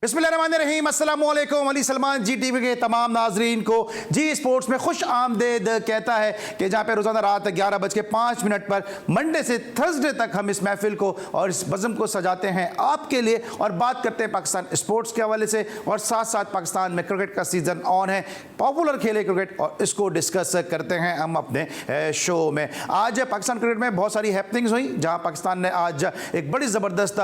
बिस्मिल्लाहिर्रहमानिर्रहीम, अस्सलामु अलैकुम। अली सलमान जी टीवी के तमाम नाजरीन को जी स्पोर्ट्स में खुश आमदेद कहता है कि जहाँ पे रोज़ाना रात 11:05 पर मंडे से थर्सडे तक हम इस महफिल को और इस बज़म को सजाते हैं आपके लिए और बात करते हैं पाकिस्तान स्पोर्ट्स के हवाले से और साथ साथ पाकिस्तान में क्रिकेट का सीज़न ऑन है, पॉपुलर खेले क्रिकेट और इसको डिस्कस करते हैं हम अपने शो में। आज पाकिस्तान क्रिकेट में बहुत सारी हैपनिंग्स हुई जहाँ पाकिस्तान ने आज एक बड़ी ज़बरदस्त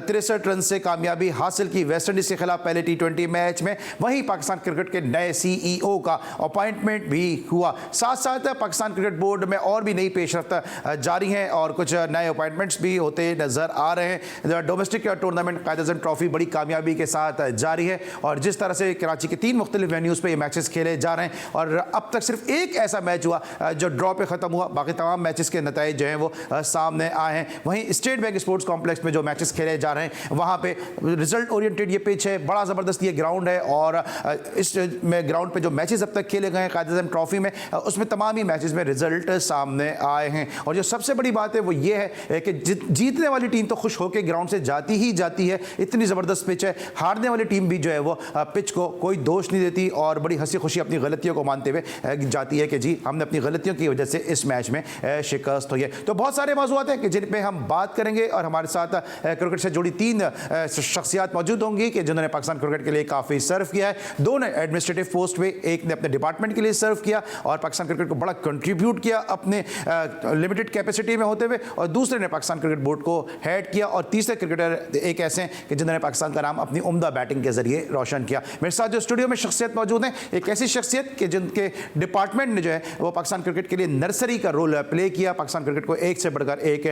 63 रन से कामयाबी हासिल की वेस्ट इंडीज़ के खिलाफ पहले T20 मैच में। वहीं पाकिस्तान क्रिकेट के नए CEO का अपॉइंटमेंट भी हुआ। साथ साथ पाकिस्तान क्रिकेट बोर्ड में और भी नई पेशरफ्त जारी हैं और कुछ नए अपॉइंटमेंट्स भी होते नज़र आ रहे हैं। डोमेस्टिक टूर्नामेंट कायद-ए-आज़म ट्रॉफी बड़ी कामयाबी के साथ जारी है और जिस तरह से कराची के 3 मुख्तलिफ वेन्यूज़ पर ये मैचेस खेले जा रहे हैं और अब तक सिर्फ एक ऐसा मैच हुआ जो ड्रॉ पे ख़त्म हुआ, बाकी तमाम मैचेस के नतीजे जो हैं वो सामने आए हैं। वहीं स्टेट बैंक स्पोर्ट्स कॉम्प्लेक्स में जो मैचेस खेले जा रहे हैं वहाँ पे रिजल्ट ओरिएंटेड ये पिच है, बड़ा ज़बरदस्त ये ग्राउंड है और इस में ग्राउंड पे जो मैचेस अब तक खेले गए हैं कायद-ए-आज़म ट्रॉफी में उसमें तमाम ही मैचेस में रिजल्ट सामने आए हैं। और जो सबसे बड़ी बात है वो ये है कि जीतने वाली टीम तो खुश होकर ग्राउंड से जाती ही जाती है, इतनी ज़बरदस्त पिच है। हारने वाली टीम भी जो है वो पिच को कोई दोष नहीं देती और बड़ी हंसी खुशी अपनी गलतियों को मानते हुए जाती है कि जी हमने अपनी गलतियों की वजह से इस मैच में शिकस्त हुई है। तो बहुत सारे मौज़ूआत हैं कि जिन पे हम बात करेंगे और हमारे साथ क्रिकेट से जुड़ी 3 शख्सियात मौजूद होंगी कि जिन्होंने पाकिस्तान क्रिकेट के लिए काफ़ी सर्व किया है। 2 ने एडमिनिस्ट्रेटिव पोस्ट पे, एक ने अपने डिपार्टमेंट के लिए सर्व किया और पाकिस्तान क्रिकेट को बड़ा कंट्रीब्यूट किया अपने लिमिटेड कैपेसिटी में होते हुए, और दूसरे ने पाकिस्तान क्रिकेट बोर्ड को हेड किया और तीसरे क्रिकेटर एक ऐसे हैं कि जिन्होंने पाकिस्तान का नाम अपनी उम्दा बैटिंग के जरिए रोशन किया। मेरे साथ जो स्टूडियो में शख्सियत मौजूद है, एक ऐसी शख्सियत कि जिनके डिपार्टमेंट ने जो है वो पाकिस्तान क्रिकेट के लिए नर्सरी का रोल प्ले किया, पाकिस्तान क्रिकेट को एक से बढ़कर एक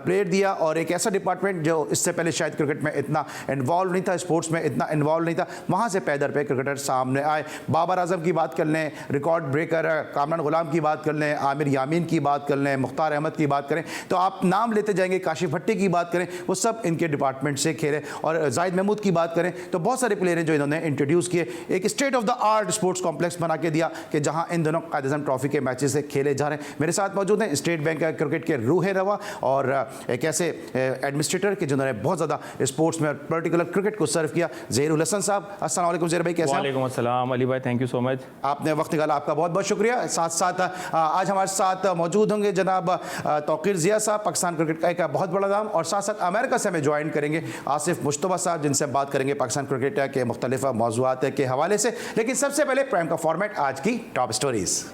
प्लेयर दिया और एक ऐसा डिपार्टमेंट जो इससे पहले शायद क्रिकेट में इतना इन्वॉल्व नहीं था, स्पोर्ट्स में इतना इन्वॉल्व नहीं था, वहाँ से पैदर पे क्रिकेटर सामने आए। बाबर आजम की बात कर लें, रिकॉर्ड ब्रेकर कामरान गुलाम की बात कर लें, आमिर यामीन की बात कर लें, मुख्तार अहमद की बात करें तो आप नाम लेते जाएंगे, काशिफ भट्टी की बात करें, वो सब इनके डिपार्टमेंट से खेले। और जाहिद महमूद की बात करें तो बहुत सारे प्लेयर हैं जो इन्होंने इंट्रोड्यूस किए, एक state of the art sports complex बना के दिया कि जहाँ इन दोनों कायद-ए-आज़म ट्रॉफी के मैचेस से खेले जा रहे हैं। मेरे साथ मौजूद हैं स्टेट बैंक क्रिकेट के रूह रवा और एक ऐसे एडमिनिस्ट्रेटर के जिन्होंने बहुत ज़्यादा स्पोर्ट्स में पर्टिकुलर क्रिकेट को सर्व किया, ज़हीरुल हसन साहब। अस्सलाम वालेकुम ज़हीर भाई, कैसे हैं? वालेकुम अस्सलाम अली भाई, थैंक यू सो मच। आपने वक्त निकाला, आपका बहुत बहुत शुक्रिया। साथ साथ आज हमारे साथ मौजूद होंगे जनाब तौकीर ज़िया साहब, पाकिस्तान क्रिकेट का एक बहुत बड़ा नाम, और साथ साथ अमेरिका से हमें ज्वाइन करेंगे आसिफ मुश्तबा साहब, जिनसे बात करेंगे पाकिस्तान क्रिकेट के मुख्तलिफ मौज़ूआत के हवाले से। लेकिन सबसे पहले प्राइम का फॉर्मेट, आज की टॉप स्टोरीज।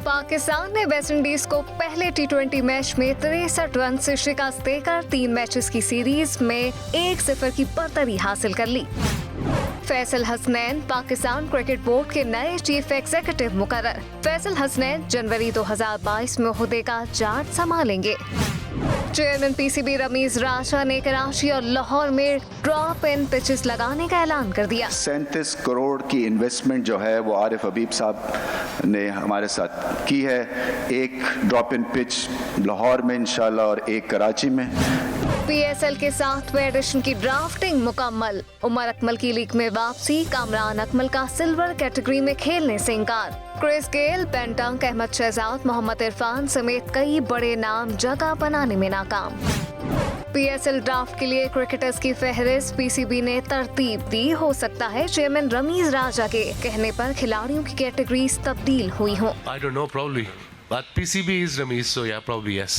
पाकिस्तान ने वेस्ट इंडीज को पहले T20 मैच में 63 रन से शिकस्त देकर 3 मैचेस की सीरीज में 1-0 की बढ़तरी हासिल कर ली। फैसल हसनैन पाकिस्तान क्रिकेट बोर्ड के नए चीफ एग्जीक्यूटिव मुकर्रर। फैसल हसनैन जनवरी 2022 में ओहदे का चार्ज संभालेंगे। चेयरमैन PCB रमीज राजा ने कराची और लाहौर में ड्रॉप इन पिचेस लगाने का ऐलान कर दिया। 37 करोड़ की इन्वेस्टमेंट जो है वो आरिफ हबीब साहब ने हमारे साथ की है। एक ड्रॉप इन पिच लाहौर में इंशाल्लाह और एक कराची में। PSL के 7वें एडिशन की ड्राफ्टिंग मुकम्मल। उमर अकमल की लीग में वापसी, कामरान अकमल का सिल्वर कैटेगरी में खेलने से इंकार। क्रिस गेल, पेंटंक, अहमद शहजाद, मोहम्मद इरफान समेत कई बड़े नाम जगह बनाने में नाकाम। PSL ड्राफ्ट के लिए क्रिकेटर्स की फहरिस्त PCB ने तरतीब दी। हो सकता है चेयरमैन रमीज राजा के कहने पर खिलाड़ियों की कैटेगरीज तब्दील हुई हों। I don't know, probably. But PCB is Ramesh, so yeah, probably yes.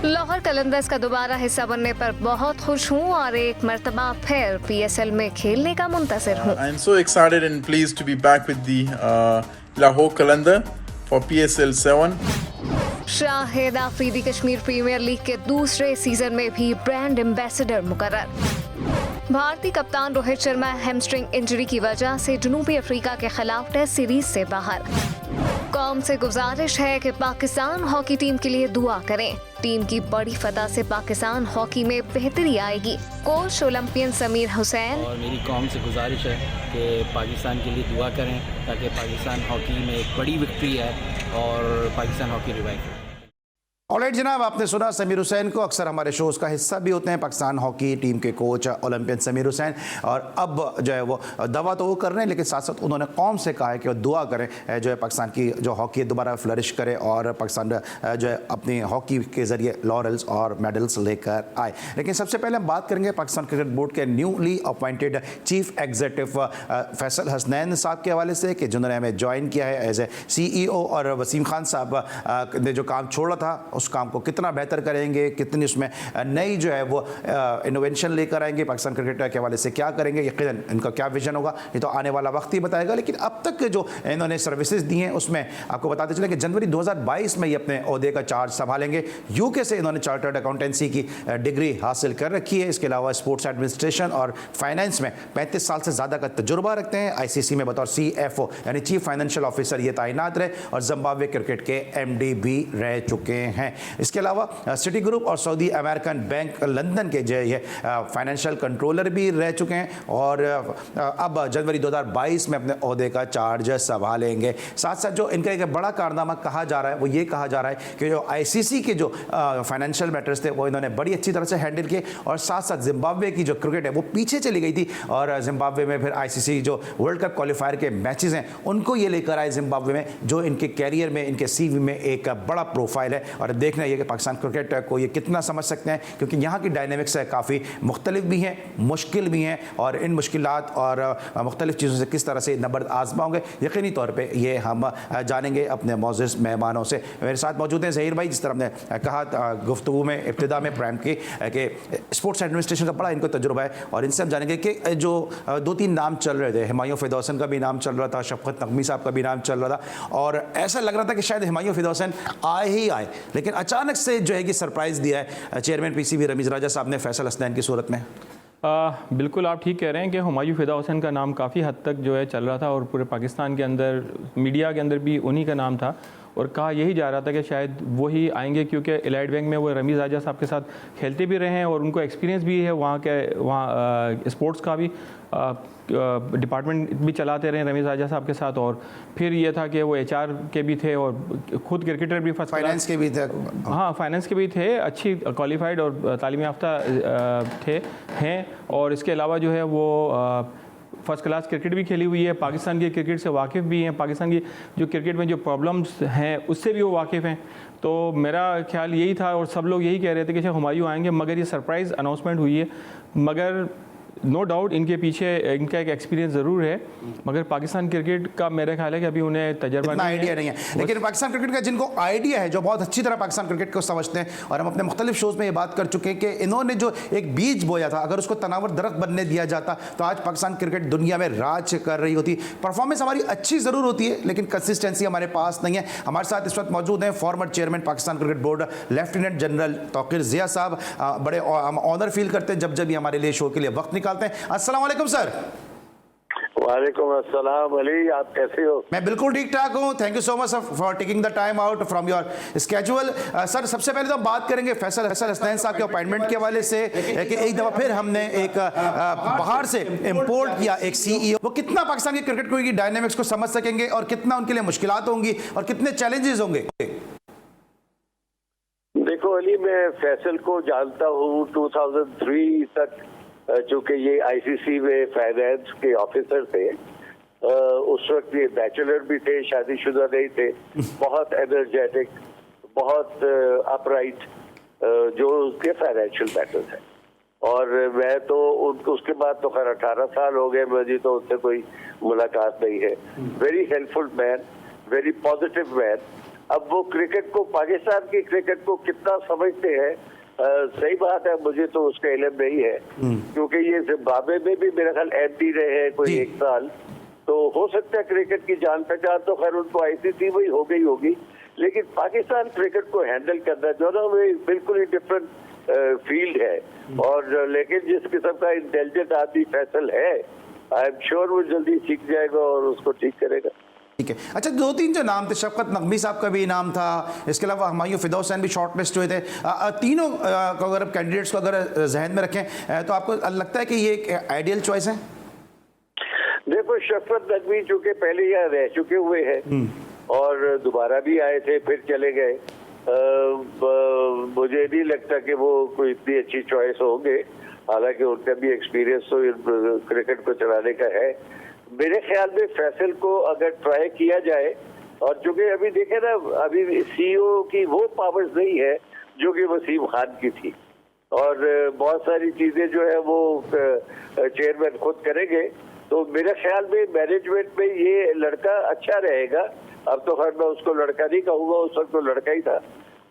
Lahore Qalandars का दोबारा हिस्सा बनने पर बहुत खुश हूँ और एक मर्तबा फिर PSL में खेलने का मुंतज़िर हूँ। I am so excited and pleased to be back with the Lahore Qalandar for PSL 7. Shahid Afridi Kashmir premier league के दूसरे सीजन में भी ब्रांड एम्बेसडर मुकर्रर। भारतीय कप्तान रोहित शर्मा हैमस्ट्रिंग इंजरी की वजह से जनूबी अफ्रीका के खिलाफ टेस्ट सीरीज से बाहर। कौम से गुजारिश है कि पाकिस्तान हॉकी टीम के लिए दुआ करें। टीम की बड़ी फतह से पाकिस्तान हॉकी में बेहतरी आएगी। Coach Olympian Sameer Hussain. और मेरी कौम से गुजारिश है कि पाकिस्तान के लिए दुआ करें ताकि पाकिस्तान हॉकी में एक बड़ी विक्ट्री है और पाकिस्तान हॉकी रिवाइव हो। ऑलराइट जनाब, आपने सुना समीर हुसैन को। अक्सर हमारे शोज़ का हिस्सा भी होते हैं पाकिस्तान हॉकी टीम के कोच ओलंपियन समीर हुसैन। और अब जो है वो दावा तो वो कर रहे हैं, लेकिन साथ साथ उन्होंने कौम से कहा है कि वो दुआ करें जो है पाकिस्तान की जो हॉकी है दोबारा फ्लरिश करे और पाकिस्तान जो है अपनी हॉकी के ज़रिए लॉरेल्स और मेडल्स लेकर आए। लेकिन सबसे पहले हम बात करेंगे पाकिस्तान क्रिकेट बोर्ड के newly appointed chief executive Faisal Hasnain साहब के हवाले से, कि जिन्होंने हमें ज्वाइन किया है एज ए CEO। और वसीम खान साहब ने जो काम छोड़ा था उस काम को कितना बेहतर करेंगे, कितनी उसमें नई जो है वो इनोवेशन लेकर आएंगे, पाकिस्तान क्रिकेट के हवाले से क्या करेंगे, यकीनन इनका क्या विजन होगा ये तो आने वाला वक्त ही बताएगा। लेकिन अब तक के जो इन्होंने सर्विसेज दी हैं उसमें आपको बताते चले कि जनवरी 2022 में ये अपने ओहदे का चार्ज संभालेंगे। यूके से इन्होंने चार्टर्ड अकाउंटेंसी की डिग्री हासिल कर रखी है। इसके अलावा स्पोर्ट्स एडमिनिस्ट्रेशन और फाइनेंस में 35 साल से ज़्यादा का तजुर्बा रखते हैं। ICC में बतौर CFO यानी चीफ फाइनेंशियल ऑफिसर ये तैनात रहे और जिम्बाब्वे क्रिकेट के MD भी रह चुके हैं। इसके अलावा सिटी ग्रुप और सऊदी अमेरिकन बैंक लंदन के जो ये फाइनेंशियल कंट्रोलर भी रह चुके हैं और अब जनवरी 2022 में अपने ओहदे का चार्ज संभालेंगे। साथ साथ जो इनका एक बड़ा कारनामा कहा जा रहा है वो ये कहा जा रहा है कि जो ICC के जो फाइनेंशियल मैटर्स थे वो इन्होंने बड़ी अच्छी तरह से हैंडल किए और साथ साथ जिम्बाब्वे की जो क्रिकेट है वो पीछे चली गई थी और जिम्बाब्वे में फिर ICC जो वर्ल्ड कप क्वालिफायर के मैचेस हैं उनको ये लेकर आए जिम्बाब्वे में, जो इनके कैरियर में इनके CV में एक बड़ा प्रोफाइल है। और देखना ये कि पाकिस्तान क्रिकेट को ये कितना समझ सकते हैं, क्योंकि यहाँ की डायनेमिक्स है काफ़ी मुख्तलिफ भी हैं, मुश्किल भी हैं और इन मुश्किलात और मुख्तलिफ चीज़ों से किस तरह से नंबर आजमाओगे यकीनी तौर पे ये हम जानेंगे अपने मौजूद मेहमानों से। मेरे साथ मौजूद हैं ज़हीर भाई, जिस तरह हमने कहा गुफ्तगू में इब्तिदा में प्राइम की कि स्पोर्ट्स एडमिनिस्ट्रेशन का बड़ा इनको तजुर्बा है और इनसे हम जानेंगे कि जो 2-3 नाम चल रहे थे, हुमायूं फिरदौसन का भी नाम चल रहा था, शफकत नकवी साहब का भी नाम चल रहा था और ऐसा लग रहा था कि शायद हुमायूं फिरदौसन आए ही आए, लेकिन अचानक से जो है कि सरप्राइज़ दिया है चेयरमैन PCB रमीज़ राजा साहब ने फैसल हसनैन की सूरत में। बिल्कुल आप ठीक कह रहे हैं कि हुमायूं फिदा हुसैन का नाम काफ़ी हद तक जो है चल रहा था और पूरे पाकिस्तान के अंदर मीडिया के अंदर भी उन्हीं का नाम था और कहा यही जा रहा था कि शायद वही आएंगे, क्योंकि एलाइड बैंक में वो रमीज़ राजा साहब के साथ खेलते भी रहे हैं और उनको एक्सपीरियंस भी है वहाँ स्पोर्ट्स का भी डिपार्टमेंट भी चलाते रहे रमीज़ राजा साहब के साथ। और फिर ये था कि वो HR के भी थे और खुद क्रिकेटर भी, फर्स्ट फाइनेंस के भी थे। हाँ, फाइनेंस के भी थे, अच्छी क्वालिफाइड और तालीम याफ्ता हैं और इसके अलावा जो है वो फर्स्ट क्लास क्रिकेट भी खेली हुई है, पाकिस्तान की क्रिकेट से वाकिफ़ भी हैं, पाकिस्तान की जो क्रिकेट में जो प्रॉब्लम्स हैं उससे भी वो वाकिफ़ हैं। तो मेरा ख्याल यही था और सब लोग यही कह रहे थे कि हुमायूं आएंगे, मगर ये सरप्राइज़ अनाउंसमेंट हुई है। मगर नो डाउट इनके पीछे इनका एक एक्सपीरियंस ज़रूर है, मगर पाकिस्तान क्रिकेट का मेरा ख्याल है कि अभी उन्हें तजर्बा आइडिया नहीं है। लेकिन पाकिस्तान क्रिकेट का जिनको आइडिया है, जो बहुत अच्छी तरह पाकिस्तान क्रिकेट को समझते हैं, और हम अपने मुख्तलिफ शोज़ में ये बात कर चुके हैं कि इन्होंने जो एक बीज बोया था अगर उसको तनावर दरख्त बनने दिया जाता तो आज पाकिस्तान क्रिकेट दुनिया में राज कर रही होती। परफॉर्मेंस हमारी अच्छी ज़रूर होती है लेकिन कंसिस्टेंसी हमारे पास नहीं है। हमारे साथ इस वक्त मौजूद हैं former chairman Pakistan cricket board lieutenant general Tauqeer Zia साहब। बड़े हम ऑनर फील करते हैं जब भी हमारे लिए शो के लिए वक्त निकालते हैं। अस्सलाम वालेकुम सर। वालेकुम अस्सलाम अली, आप कैसे हो? मैं बिल्कुल ठीक ठाक हूँ, thank you so much for taking the time out from your schedule. Sir सबसे पहले तो बात करेंगे फैसल हसनैन साहब के अपॉइंटमेंट के हवाले से कि एक दफ़ा फिर हमने एक बाहर से इम्पोर्ट किया एक CEO, वो कितना पाकिस्तान की क्रिकेट की डायनेमिक्स को समझ सकेंगे और कितना उनके लिए मुश्किलात होंगी और कितने चैलेंजेस होंगे? देखो अली, मैं फैसल को जानता हूँ 2003 तक, चूँकि ये ICC में फाइनेंस के ऑफिसर थे। उस वक्त ये बैचलर भी थे, शादीशुदा नहीं थे, बहुत एनर्जेटिक, बहुत अपराइट, जो उसके फाइनेंशियल मैटर्स है। और मैं तो उनको उसके बाद तो खैर 18 साल हो गए, मुझे तो उनसे कोई मुलाकात नहीं है। Very helpful man, very positive man. अब वो क्रिकेट को, पाकिस्तान की क्रिकेट को कितना समझते हैं, सही बात है, मुझे तो उसका इल्म नहीं है, क्योंकि ये जिम्बाब्वे में भी मेरा ख्याल MD रहे हैं कोई 1 साल, तो हो सकता है क्रिकेट की जान पहचान तो खैर उनको ICC में ही हो गई होगी, लेकिन पाकिस्तान क्रिकेट को हैंडल करना जो ना वो बिल्कुल ही डिफरेंट फील्ड है। और लेकिन जिस किस्म का इंटेलिजेंट आदमी फैसल है, आई एम श्योर वो जल्दी सीख जाएगा और उसको ठीक करेगा। ठीक है। अच्छा, 2-3 जो नाम थे, शफकत नकवी साहब का भी नाम था, इसके अलावा हुमायूं फिदा हुसैन भी शॉर्ट लिस्ट हुए थे। तीनों को अगर कैंडिडेट्स को अगर जहन में रखें तो आपको लगता है कि ये एक आइडियल चॉइस है? देखो, शफकत नकवी चूंकि पहले यहाँ रह चुके हुए हैं और दोबारा भी आए थे, फिर चले गए, मुझे नहीं लगता कि वो कोई इतनी अच्छी चॉइस होंगे, हालांकि उनका भी एक्सपीरियंस तो क्रिकेट को चलाने का है। मेरे ख्याल में फैसल को अगर ट्राई किया जाए, और चूंकि अभी देखे ना, अभी सीईओ की वो पावर्स नहीं है जो कि वसीम खान की थी, और बहुत सारी चीजें जो है वो चेयरमैन खुद करेंगे। तो मेरे ख्याल में मैनेजमेंट में ये लड़का अच्छा रहेगा। अब तो खैर मैं उसको लड़का नहीं कहूँगा, उस वक्त तो लड़का ही था,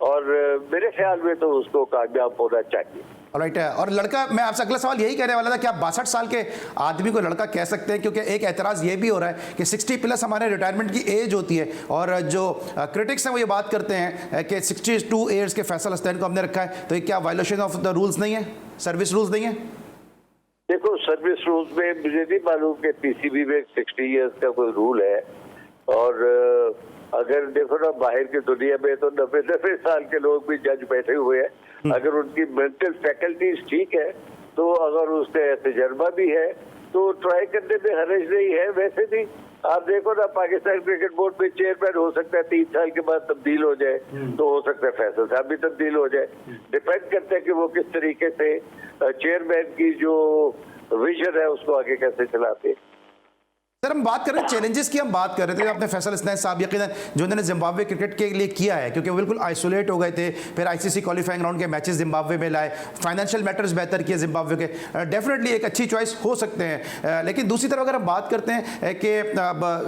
और मेरे ख्याल में तो उसको कामयाब होना चाहिए। राइट है। और लड़का, मैं आपसे अगला सवाल यही कहने वाला था कि आप 62 साल के आदमी को लड़का कह सकते हैं, क्योंकि एक एतराज़ ये भी हो रहा है कि 60 प्लस हमारे रिटायरमेंट की एज होती है, और जो क्रिटिक्स हैं वो ये बात करते हैं कि 62 ईयर्स के फैसल हसनैन को हमने रखा है, तो ये क्या वायलेशन ऑफ द रूल्स नहीं है, सर्विस रूल्स नहीं है? देखो, सर्विस रूल्स में मुझे नहीं मालूम कि पीसीबी में 60 इयर्स का कोई रूल है, और अगर देखो ना बाहर की दुनिया में तो 90 साल के लोग भी जज बैठे हुए हैं। अगर उनकी मेंटल फैकल्टीज ठीक है, तो अगर उसने तजर्बा भी है तो ट्राई करने में हर्ज नहीं है। वैसे भी आप देखो ना, पाकिस्तान क्रिकेट बोर्ड में चेयरमैन हो सकता है 3 साल के बाद तब्दील हो जाए, तो हो सकता है फैसल साहब भी तब्दील हो जाए। डिपेंड करता है कि वो किस तरीके से चेयरमैन की जो विजन है उसको आगे कैसे चलाते हैं। सर, हम बात कर रहे हैं चैलेंजेस की, हम बात कर रहे थे अपने फैसल हसनैन साहब, यकीनन जो उन्होंने जिम्बाब्वे क्रिकेट के लिए किया है, क्योंकि वो बिल्कुल आइसोलेट हो गए थे, फिर आईसीसी क्वालिफाइंग राउंड के मैचेस जिम्बाब्वे में लाए, फाइनेंशियल मैटर्स बेहतर किए जिम्बाब्वे के, डेफिनेटली एक अच्छी चॉइस हो सकते हैं। लेकिन दूसरी तरफ अगर हम बात करते हैं कि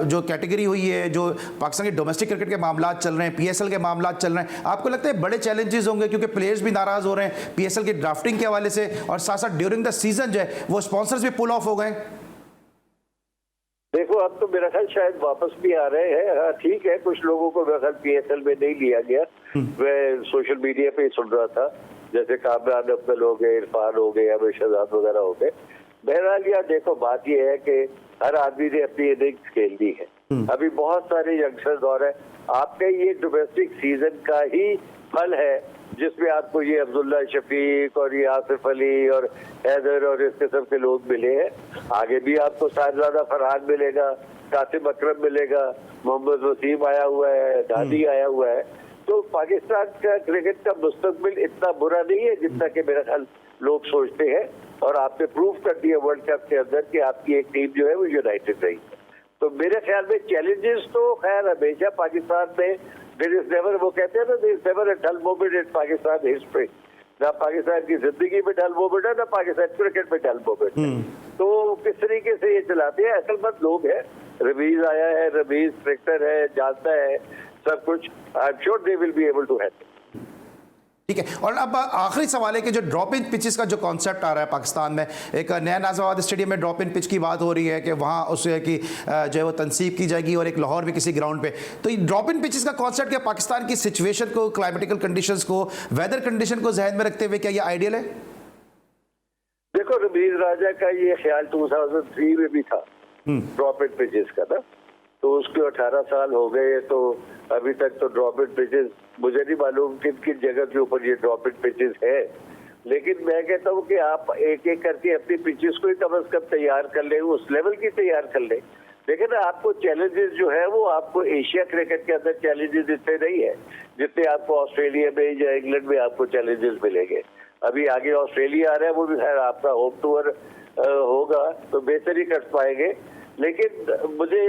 जो कैटेगरी हुई है, जो पाकिस्तान के डोमेस्टिक क्रिकेट के मामला चल रहे हैं, PSL के मामला चल रहे हैं, आपको लगता है बड़े चैलेंजेस होंगे, क्योंकि प्लेयर्स भी नाराज हो रहे हैं PSL की ड्राफ्टिंग के हवाले से, और साथ साथ ड्यूरिंग द सीजन जो है वो स्पॉन्सर्स भी पुल ऑफ हो गए? देखो, अब तो मेरा ख्याल शायद वापस भी आ रहे हैं। हाँ, ठीक है, कुछ लोगों को मेरा ख्याल PSL में नहीं लिया गया। मैं सोशल मीडिया पे ही सुन रहा था, जैसे कामरान अफजल हो गए, इरफान हो गए, अमीर शहजाद वगैरह हो गए। बहरहाल यार देखो, बात यह है कि हर आदमी ने अपनी इनिंग्स खेल दी है। अभी बहुत सारे यंगस्टर्स और हैं। आपके ये डोमेस्टिक सीजन का ही फल है, जिसमें आपको ये अब्दुल्ला शफीक और ये आसिफ अली और हैदर और इस किस्म के लोग मिले हैं। आगे भी आपको साहिबजादा फरहान मिलेगा, कासिम अकरम मिलेगा, मोहम्मद वसीम आया हुआ है, दादी आया हुआ है। तो पाकिस्तान का क्रिकेट का मुस्तकबिल इतना बुरा नहीं है जितना कि मेरा ख्याल लोग सोचते हैं, और आपने प्रूव कर दिया वर्ल्ड कप के अंदर कि आपकी एक टीम जो है वो यूनाइटेड रही। तो मेरे ख्याल में चैलेंजेस तो खैर हमेशा पाकिस्तान में, देयर इज नेवर, वो कहते हैं ना, there is never a dull moment in Pakistan history. ना पाकिस्तान की जिंदगी में डल मोमेंट है, ना पाकिस्तान क्रिकेट में डल मोमेंट है। तो किस तरीके से ये चलाते हैं, अक्लमंद लोग हैं। रमीज आया है, रमीज क्रिकेटर है, जानता है सब कुछ। I am sure they will be able to handle. ठीक है। और अब आखिरी सवाल है कि जो ड्रॉप इन पिचेस का जो कॉन्सेप्ट आ रहा है पाकिस्तान में, एक नया नाज़िमाबाद स्टेडियम में ड्रॉप इन पिच की बात हो रही है कि वहाँ उसे की जो है वो तनसीब की जाएगी, और एक लाहौर में किसी ग्राउंड पे। तो ये ड्रॉप इन पिचेस का कॉन्सेप्ट क्या पाकिस्तान की सिचुएशन को, क्लाइमेटिकल कंडीशंस को, वेदर कंडीशन को जहन में रखते हुए क्या ये आइडियल है? देखो, रमीज राजा का ये ख्याल 2003 में भी था ड्रॉप इन पिचेस का ना, तो उसके 18 साल हो गए, तो अभी तक तो ड्रॉप इन पिचेस मुझे नहीं मालूम किन किन जगह के ऊपर ये ड्रॉप इन पिचेस है। लेकिन मैं कहता हूँ कि आप एक एक करके अपनी पिचेस को ही कम से कम तैयार कर लें, उस लेवल की तैयार कर लें। लेकिन आपको चैलेंजेस जो है वो आपको एशिया क्रिकेट के अंदर चैलेंजेस इतने नहीं है जितने आपको ऑस्ट्रेलिया में या इंग्लैंड में आपको चैलेंजेस मिलेंगे। अभी आगे ऑस्ट्रेलिया आ रहा है, वो भी खैर आपका होम टूर होगा तो बेहतर ही कर पाएंगे। लेकिन मुझे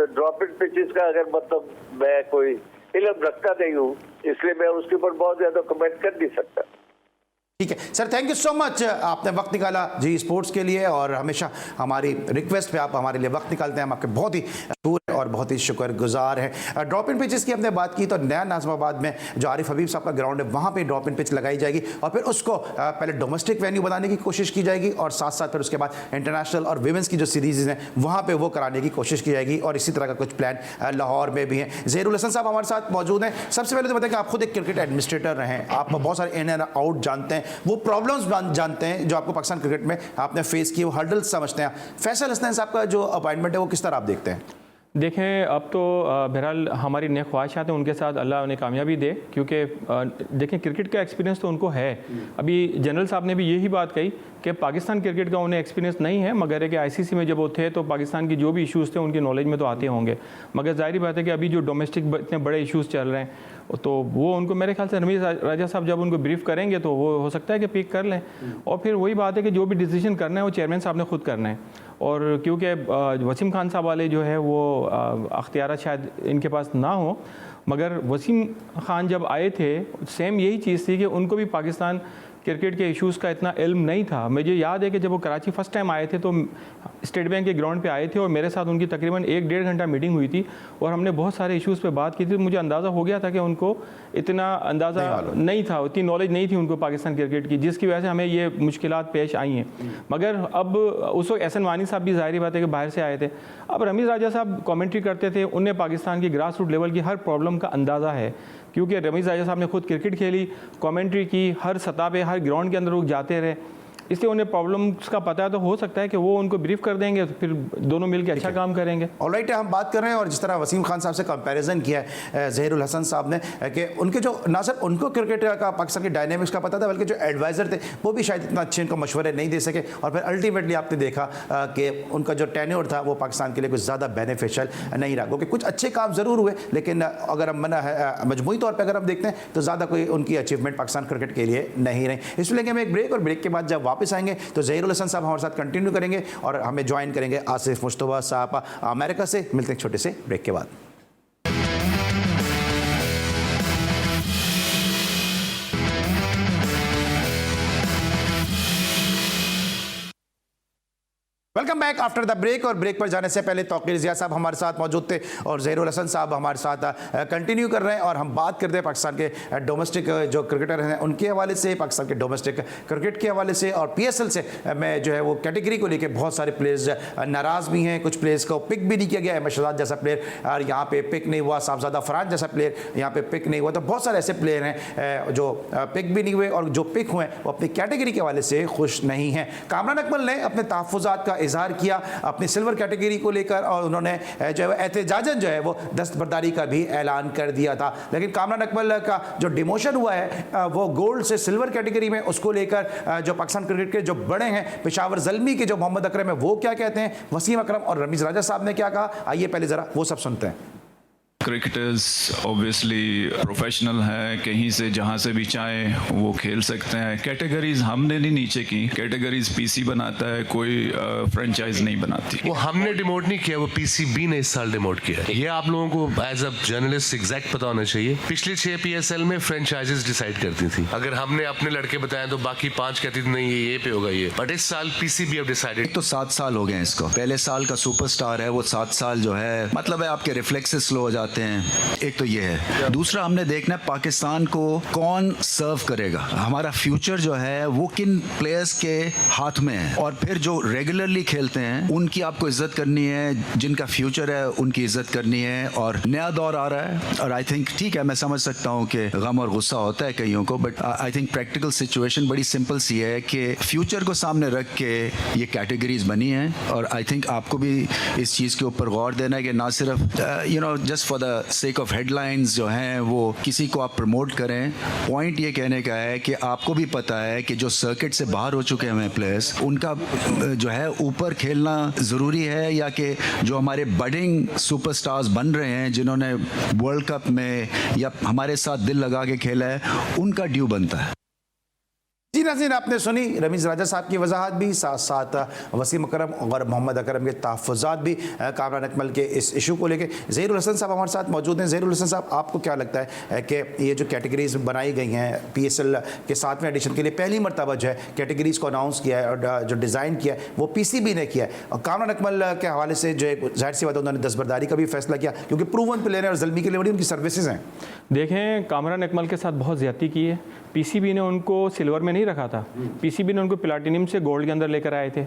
ड्रॉप इन पिचेस का अगर मतलब मैं कोई इल्म रखता नहीं हूँ, इसलिए मैं उसके ऊपर बहुत ज्यादा कमेंट कर नहीं सकता। ठीक है sir, thank you so much, आपने वक्त निकाला जी स्पोर्ट्स के लिए, और हमेशा हमारी रिक्वेस्ट पे आप हमारे लिए वक्त निकालते हैं। हम आपके बहुत ही मशहूर और बहुत ही शुक्रगुजार हैं। ड्रॉप इन पिचेस की हमने बात की, तो नया नाज़िमाबाद में जो आरिफ हबीब साहब का ग्राउंड है वहाँ पे ड्रॉप इन पिच लगाई जाएगी, और फिर उसको पहले डोमेस्टिक वेन्यू बनाने की कोशिश की जाएगी, और साथ साथ फिर उसके बाद इंटरनेशनल और विमेंस की जो सीरीज़ हैं वहाँ पर वो कराने की कोशिश की जाएगी। और इसी तरह का कुछ प्लान लाहौर में भी है। ज़हीरुल हसन साहब हमारे साथ मौजूद हैं। सबसे पहले तो बताएं कि आप खुद एक क्रिकेट एडमिनिस्ट्रेटर रहे हैं, आप बहुत सारे इन एंड आउट जानते हैं, वो प्रॉब्लम्स जानते हैं जो आपको पाकिस्तान क्रिकेट में आपने फेस किए, वो हर्डल्स समझते हैं। फैसल हसनैन साहब का जो अपॉइंटमेंट है वो किस तरह आप देखते हैं? देखें, अब तो बहरहाल हमारी नेक ख्वाहिशात हैं उनके साथ, अल्लाह उन्हें कामयाबी दे, क्योंकि देखें क्रिकेट का एक्सपीरियंस तो उनको है। अभी जनरल साहब ने भी यही बात कही कि पाकिस्तान क्रिकेट का उन्हें एक्सपीरियंस नहीं है, मगर है कि आईसीसी में जब वो थे तो पाकिस्तान की जो भी इश्यूज़ थे उनकी नॉलेज में तो आते होंगे, मगर जाहिर बात है कि अभी जो डोमेस्टिक इतने बड़े इश्यूज़ चल रहे हैं तो वो उनको मेरे ख्याल से रमीज़ राजा साहब जब उनको ब्रीफ करेंगे तो वो हो सकता है कि पिक कर लें। और फिर वही बात है कि जो भी डिसीजन करना है वो चेयरमैन साहब ने खुद करना है, और क्योंकि वसीम खान साहब वाले जो है वो अख्तियार शायद इनके पास ना हो, मगर वसीम खान जब आए थे सेम यही चीज़ थी कि उनको भी पाकिस्तान क्रिकेट के इश्यूज़ का इतना इल्म नहीं था। मुझे याद है कि जब वो कराची फर्स्ट टाइम आए थे तो स्टेट बैंक के ग्राउंड पे आए थे और मेरे साथ उनकी तकरीबन 1-1.5 घंटा मीटिंग हुई थी और हमने बहुत सारे इश्यूज़ पे बात की थी। मुझे अंदाज़ा हो गया था कि उनको इतना अंदाज़ा नहीं था, उतनी नॉलेज नहीं थी उनको पाकिस्तान क्रिकेट की, जिसकी वजह से हमें ये मुश्किलात पेश आई हैं। मगर अब उस वक्त एहसन वानी साहब भी ज़ाहिर बात है कि बाहर से आए थे। अब रमीज़ राजा साहब कॉमेंट्री करते थे, उन्हें पाकिस्तान की ग्रास रूट लेवल की हर प्रॉब्लम का अंदाज़ा है, क्योंकि रमीज़ राजा साहब ने खुद क्रिकेट खेली, कमेंट्री की, हर सतह पे हर ग्राउंड के अंदर वो जाते रहे, इसलिए उन्हें प्रॉब्लम्स का पता है। तो हो सकता है कि वो उनको ब्रीफ कर देंगे तो फिर दोनों मिलकर अच्छा काम करेंगे। ऑलराइट, हम बात कर रहे हैं और जिस तरह वसीम खान साहब से कंपैरिजन किया है ज़हीरुल हसन साहब ने कि उनके जो ना सिर्फ उनको क्रिकेट का पाकिस्तान के डायनेमिक्स का पता था, बल्कि जो एडवाइज़र थे वो भी शायद इतना अच्छे उनको मशवरे नहीं दे सके, और फिर अल्टीमेटली आपने देखा कि उनका जो टेन्योर था वो पाकिस्तान के लिए कुछ ज़्यादा बेनिफिशियल नहीं रहा, क्योंकि कुछ अच्छे काम ज़रूर हुए, लेकिन अगर हम मजमूई तौर पर अगर हम देखते हैं तो ज़्यादा कोई उनकी अचीवमेंट पाकिस्तान क्रिकेट के लिए नहीं रही। इसलिए हम एक ब्रेक, और ब्रेक के बाद जब वापस आएंगे तो ज़हीरुल हसन साहब हमारे साथ कंटिन्यू करेंगे और हमें ज्वाइन करेंगे आसिफ मुस्तफा साहब अमेरिका से। मिलते हैं छोटे से ब्रेक के बाद। Welcome back after the break. और ब्रेक पर जाने से पहले तौकीर ज़िया साहब हमारे साथ मौजूद थे और ज़हीरुल हसन साहब हमारे साथ कंटिन्यू कर रहे हैं, और हम बात करते हैं पाकिस्तान के डोमेस्टिक जो क्रिकेटर हैं उनके हवाले से, पाकिस्तान के डोमेस्टिक क्रिकेट के हवाले से, और पीएसएल से मैं जो है वो कैटेगरी को लेकर बहुत सारे प्लेयर्स नाराज़ भी हैं, कुछ प्लेयर्स को पिक भी नहीं किया गया। अहमद शहजाद जैसा प्लेयर और यहाँ पे पिक नहीं हुआ, साहबजादा फरहान जैसा प्लेयर यहाँ पे पिक नहीं हुआ, तो बहुत सारे ऐसे प्लेयर हैं जो पिक भी नहीं हुए, और जो पिक हुए वो अपनी कैटेगरी के हवाले से खुश नहीं हैं। कामरान अकमल ने अपने तहफ़्फ़ुज़ात का इजहार किया अपनी सिल्वर कैटेगरी को लेकर, और उन्होंने जो है एहतजाजन जो है वो दस्तबरदारी का भी ऐलान कर दिया था। लेकिन कामरान अकमल का जो डिमोशन हुआ है वो गोल्ड से सिल्वर कैटेगरी में, उसको लेकर जो पाकिस्तान क्रिकेट के जो बड़े हैं पेशावर ज़ल्मी के जो मोहम्मद अकरम है वो क्या कहते हैं, वसीम अकरम और रमीज़ राजा साहब ने क्या कहा, आइए पहले ज़रा वो सब सुनते हैं। क्रिकेटर्स ऑब्वियसली प्रोफेशनल हैं, कहीं से जहां से भी चाहें वो खेल सकते हैं। कैटेगरीज हमने नहीं नीचे की, कैटेगरीज पीसी बनाता है, कोई फ्रेंचाइज नहीं बनाती। वो हमने डिमोट नहीं किया, वो पीसीबी ने इस साल डिमोट किया। ये आप लोगों को एज अ जर्नलिस्ट एग्जैक्ट पता होना चाहिए। पिछले 6 पीएसएल में फ्रेंचाइजेस डिसाइड करती थी, अगर हमने अपने लड़के बताया तो बाकी 5 कहती थी नहीं ये पे होगा ये, बट इस साल पीसीबी अब डिसाइडेड। तो 7 साल हो गए इसको, पहले साल का सुपरस्टार है वो 7 साल जो है मतलब है आपके रिफ्लेक्सेस स्लो हो जाते हैं। एक तो ये है, दूसरा हमने देखना है पाकिस्तान को कौन सर्व करेगा, हमारा फ्यूचर जो है वो किन प्लेयर्स के हाथ में है, और फिर जो रेगुलरली खेलते हैं उनकी आपको इज्जत करनी है, जिनका फ्यूचर है उनकी इज्जत करनी है। और नया दौर आ रहा है, और आई थिंक ठीक है, मैं समझ सकता हूँ कि गम और गुस्सा होता है कईयों को, but I think practical situation बड़ी सिंपल सी है कि फ्यूचर को सामने रख के ये कैटेगरीज बनी हैं, और आई थिंक आपको भी इस चीज़ के ऊपर गौर देना है कि ना सिर्फ just for the sake of headlines जो हैं वो किसी को आप प्रमोट करें। पॉइंट ये कहने का है कि आपको भी पता है कि जो सर्किट से बाहर हो चुके हैं प्लेयर्स, उनका जो है ऊपर खेलना ज़रूरी है, या कि जो हमारे बडिंग सुपरस्टार्स बन रहे हैं जिन्होंने वर्ल्ड कप में या हमारे साथ दिल लगा के खेला है, उनका ड्यू बनता है। जी नाज़रीन, आपने सुनी रमीज़ राजा साहब की वजाहत भी, साथ साथ वसीम अकरम और मोहम्मद अकरम के तहफ़्फ़ुज़ात भी कामरान अकमल के इस इशू को लेके। ज़हीरुल हसन साहब हमारे साथ मौजूद हैं। ज़हीरुल हसन साहब, आपको क्या लगता है कि ये जो कैटेगरीज बनाई गई हैं पीएसएल के 7वें एडिशन के लिए पहली मरतबा जो है कैटेगरीज को अनाउंस किया है और जो डिज़ाइन किया है वो पीसीबी ने किया है, और कामरान अकमल के हवाले से जो है जाहिर सी बात है उन्होंने दस्तबरदारी का भी फैसला किया, क्योंकि प्रूवन प्लेयर है और ज़ल्मी के लिए बड़ी उनकी सर्विसेज हैं। देखें, कामरान अकमल के साथ बहुत ज़्यादती की है। पीसीबी ने उनको सिल्वर में नहीं रखा था, पीसीबी ने उनको प्लाटिनियम से गोल्ड के अंदर लेकर आए थे।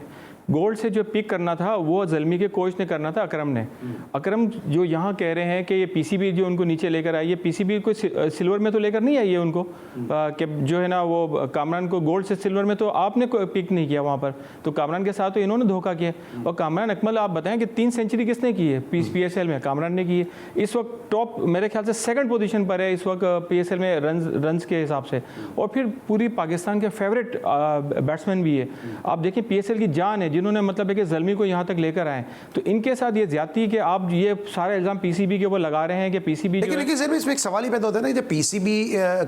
गोल्ड से जो पिक करना था वो जल्मी के कोच ने करना था, अकरम ने। अकरम जो यहाँ कह रहे हैं कि ये पीसीबी जो उनको नीचे लेकर आई है, पीसीबी कोई सिल्वर में तो लेकर नहीं आई है उनको, कि जो है ना वो कामरान को गोल्ड से सिल्वर में तो आपने पिक नहीं किया वहाँ पर, तो कामरान के साथ तो इन्होंने धोखा किया। और कामरान अकमल आप बताएं कि 3 सेंचुरी किसने की है PSL में? कामरान ने की है। इस वक्त टॉप मेरे ख्याल से 2nd पोजीशन पर है इस वक्त PSL में रन्स के हिसाब से, और फिर पूरी पाकिस्तान के फेवरेट बैट्समैन भी है। आप देखें PSL की जान है, जिन्होंने मतलब है कि ज़ल्मी को यहाँ तक लेकर आए, तो इनके साथ ये ज्यादती कि आप ये सारा इल्ज़ाम पीसीबी के ऊपर लगा रहे हैं कि पीसीबी। लेकिन सर इसमें एक सवाल ही पैदा होता है ना, जब पीसीबी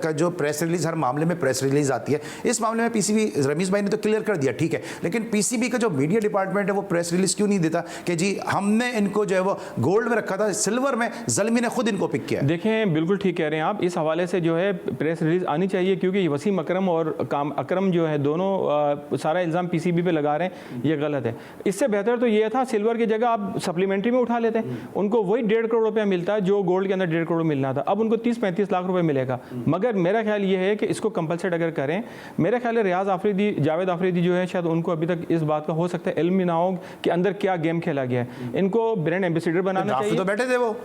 का जो प्रेस रिलीज, हर मामले में प्रेस रिलीज आती है, इस मामले में पीसीबी रमीज भाई ने तो क्लियर कर दिया, ठीक है, लेकिन पीसीबी का जो मीडिया डिपार्टमेंट है वो प्रेस रिलीज क्यों नहीं देता कि जी हमने इनको जो है वो गोल्ड में रखा था, सिल्वर में ज़ल्मी ने खुद इनको पिक किया? देखें बिल्कुल ठीक कह रहे हैं आप, इस हवाले से जो है प्रेस रिलीज आनी चाहिए, क्योंकि वसीम अकरम और अकरम जो है दोनों सारा इल्ज़ाम पीसीबी पे लगा रहे हैं, ये गलत है। इससे बेहतर तो ये था सिल्वर की जगह आप सप्लीमेंट्री में उठा लेते, उनको वही 1.5 करोड़ रुपया मिलता है जो गोल्ड के अंदर 1.5 करोड़ मिलना था, अब उनको 30-35 लाख रुपए मिलेगा। मगर मेरा ख्याल ये है कि इसको कंपलसेट अगर करें, मेरा ख्याल है रियाज आफरीदी, जावेद आफरीदी जो है शायद उनको अभी तक इस बात का हो सकता है इल्म ना हो कि अंदर क्या गेम खेला गया है, इनको ब्रांड एम्बेसडर बनाना चाहिए। तो बैठे थे वो,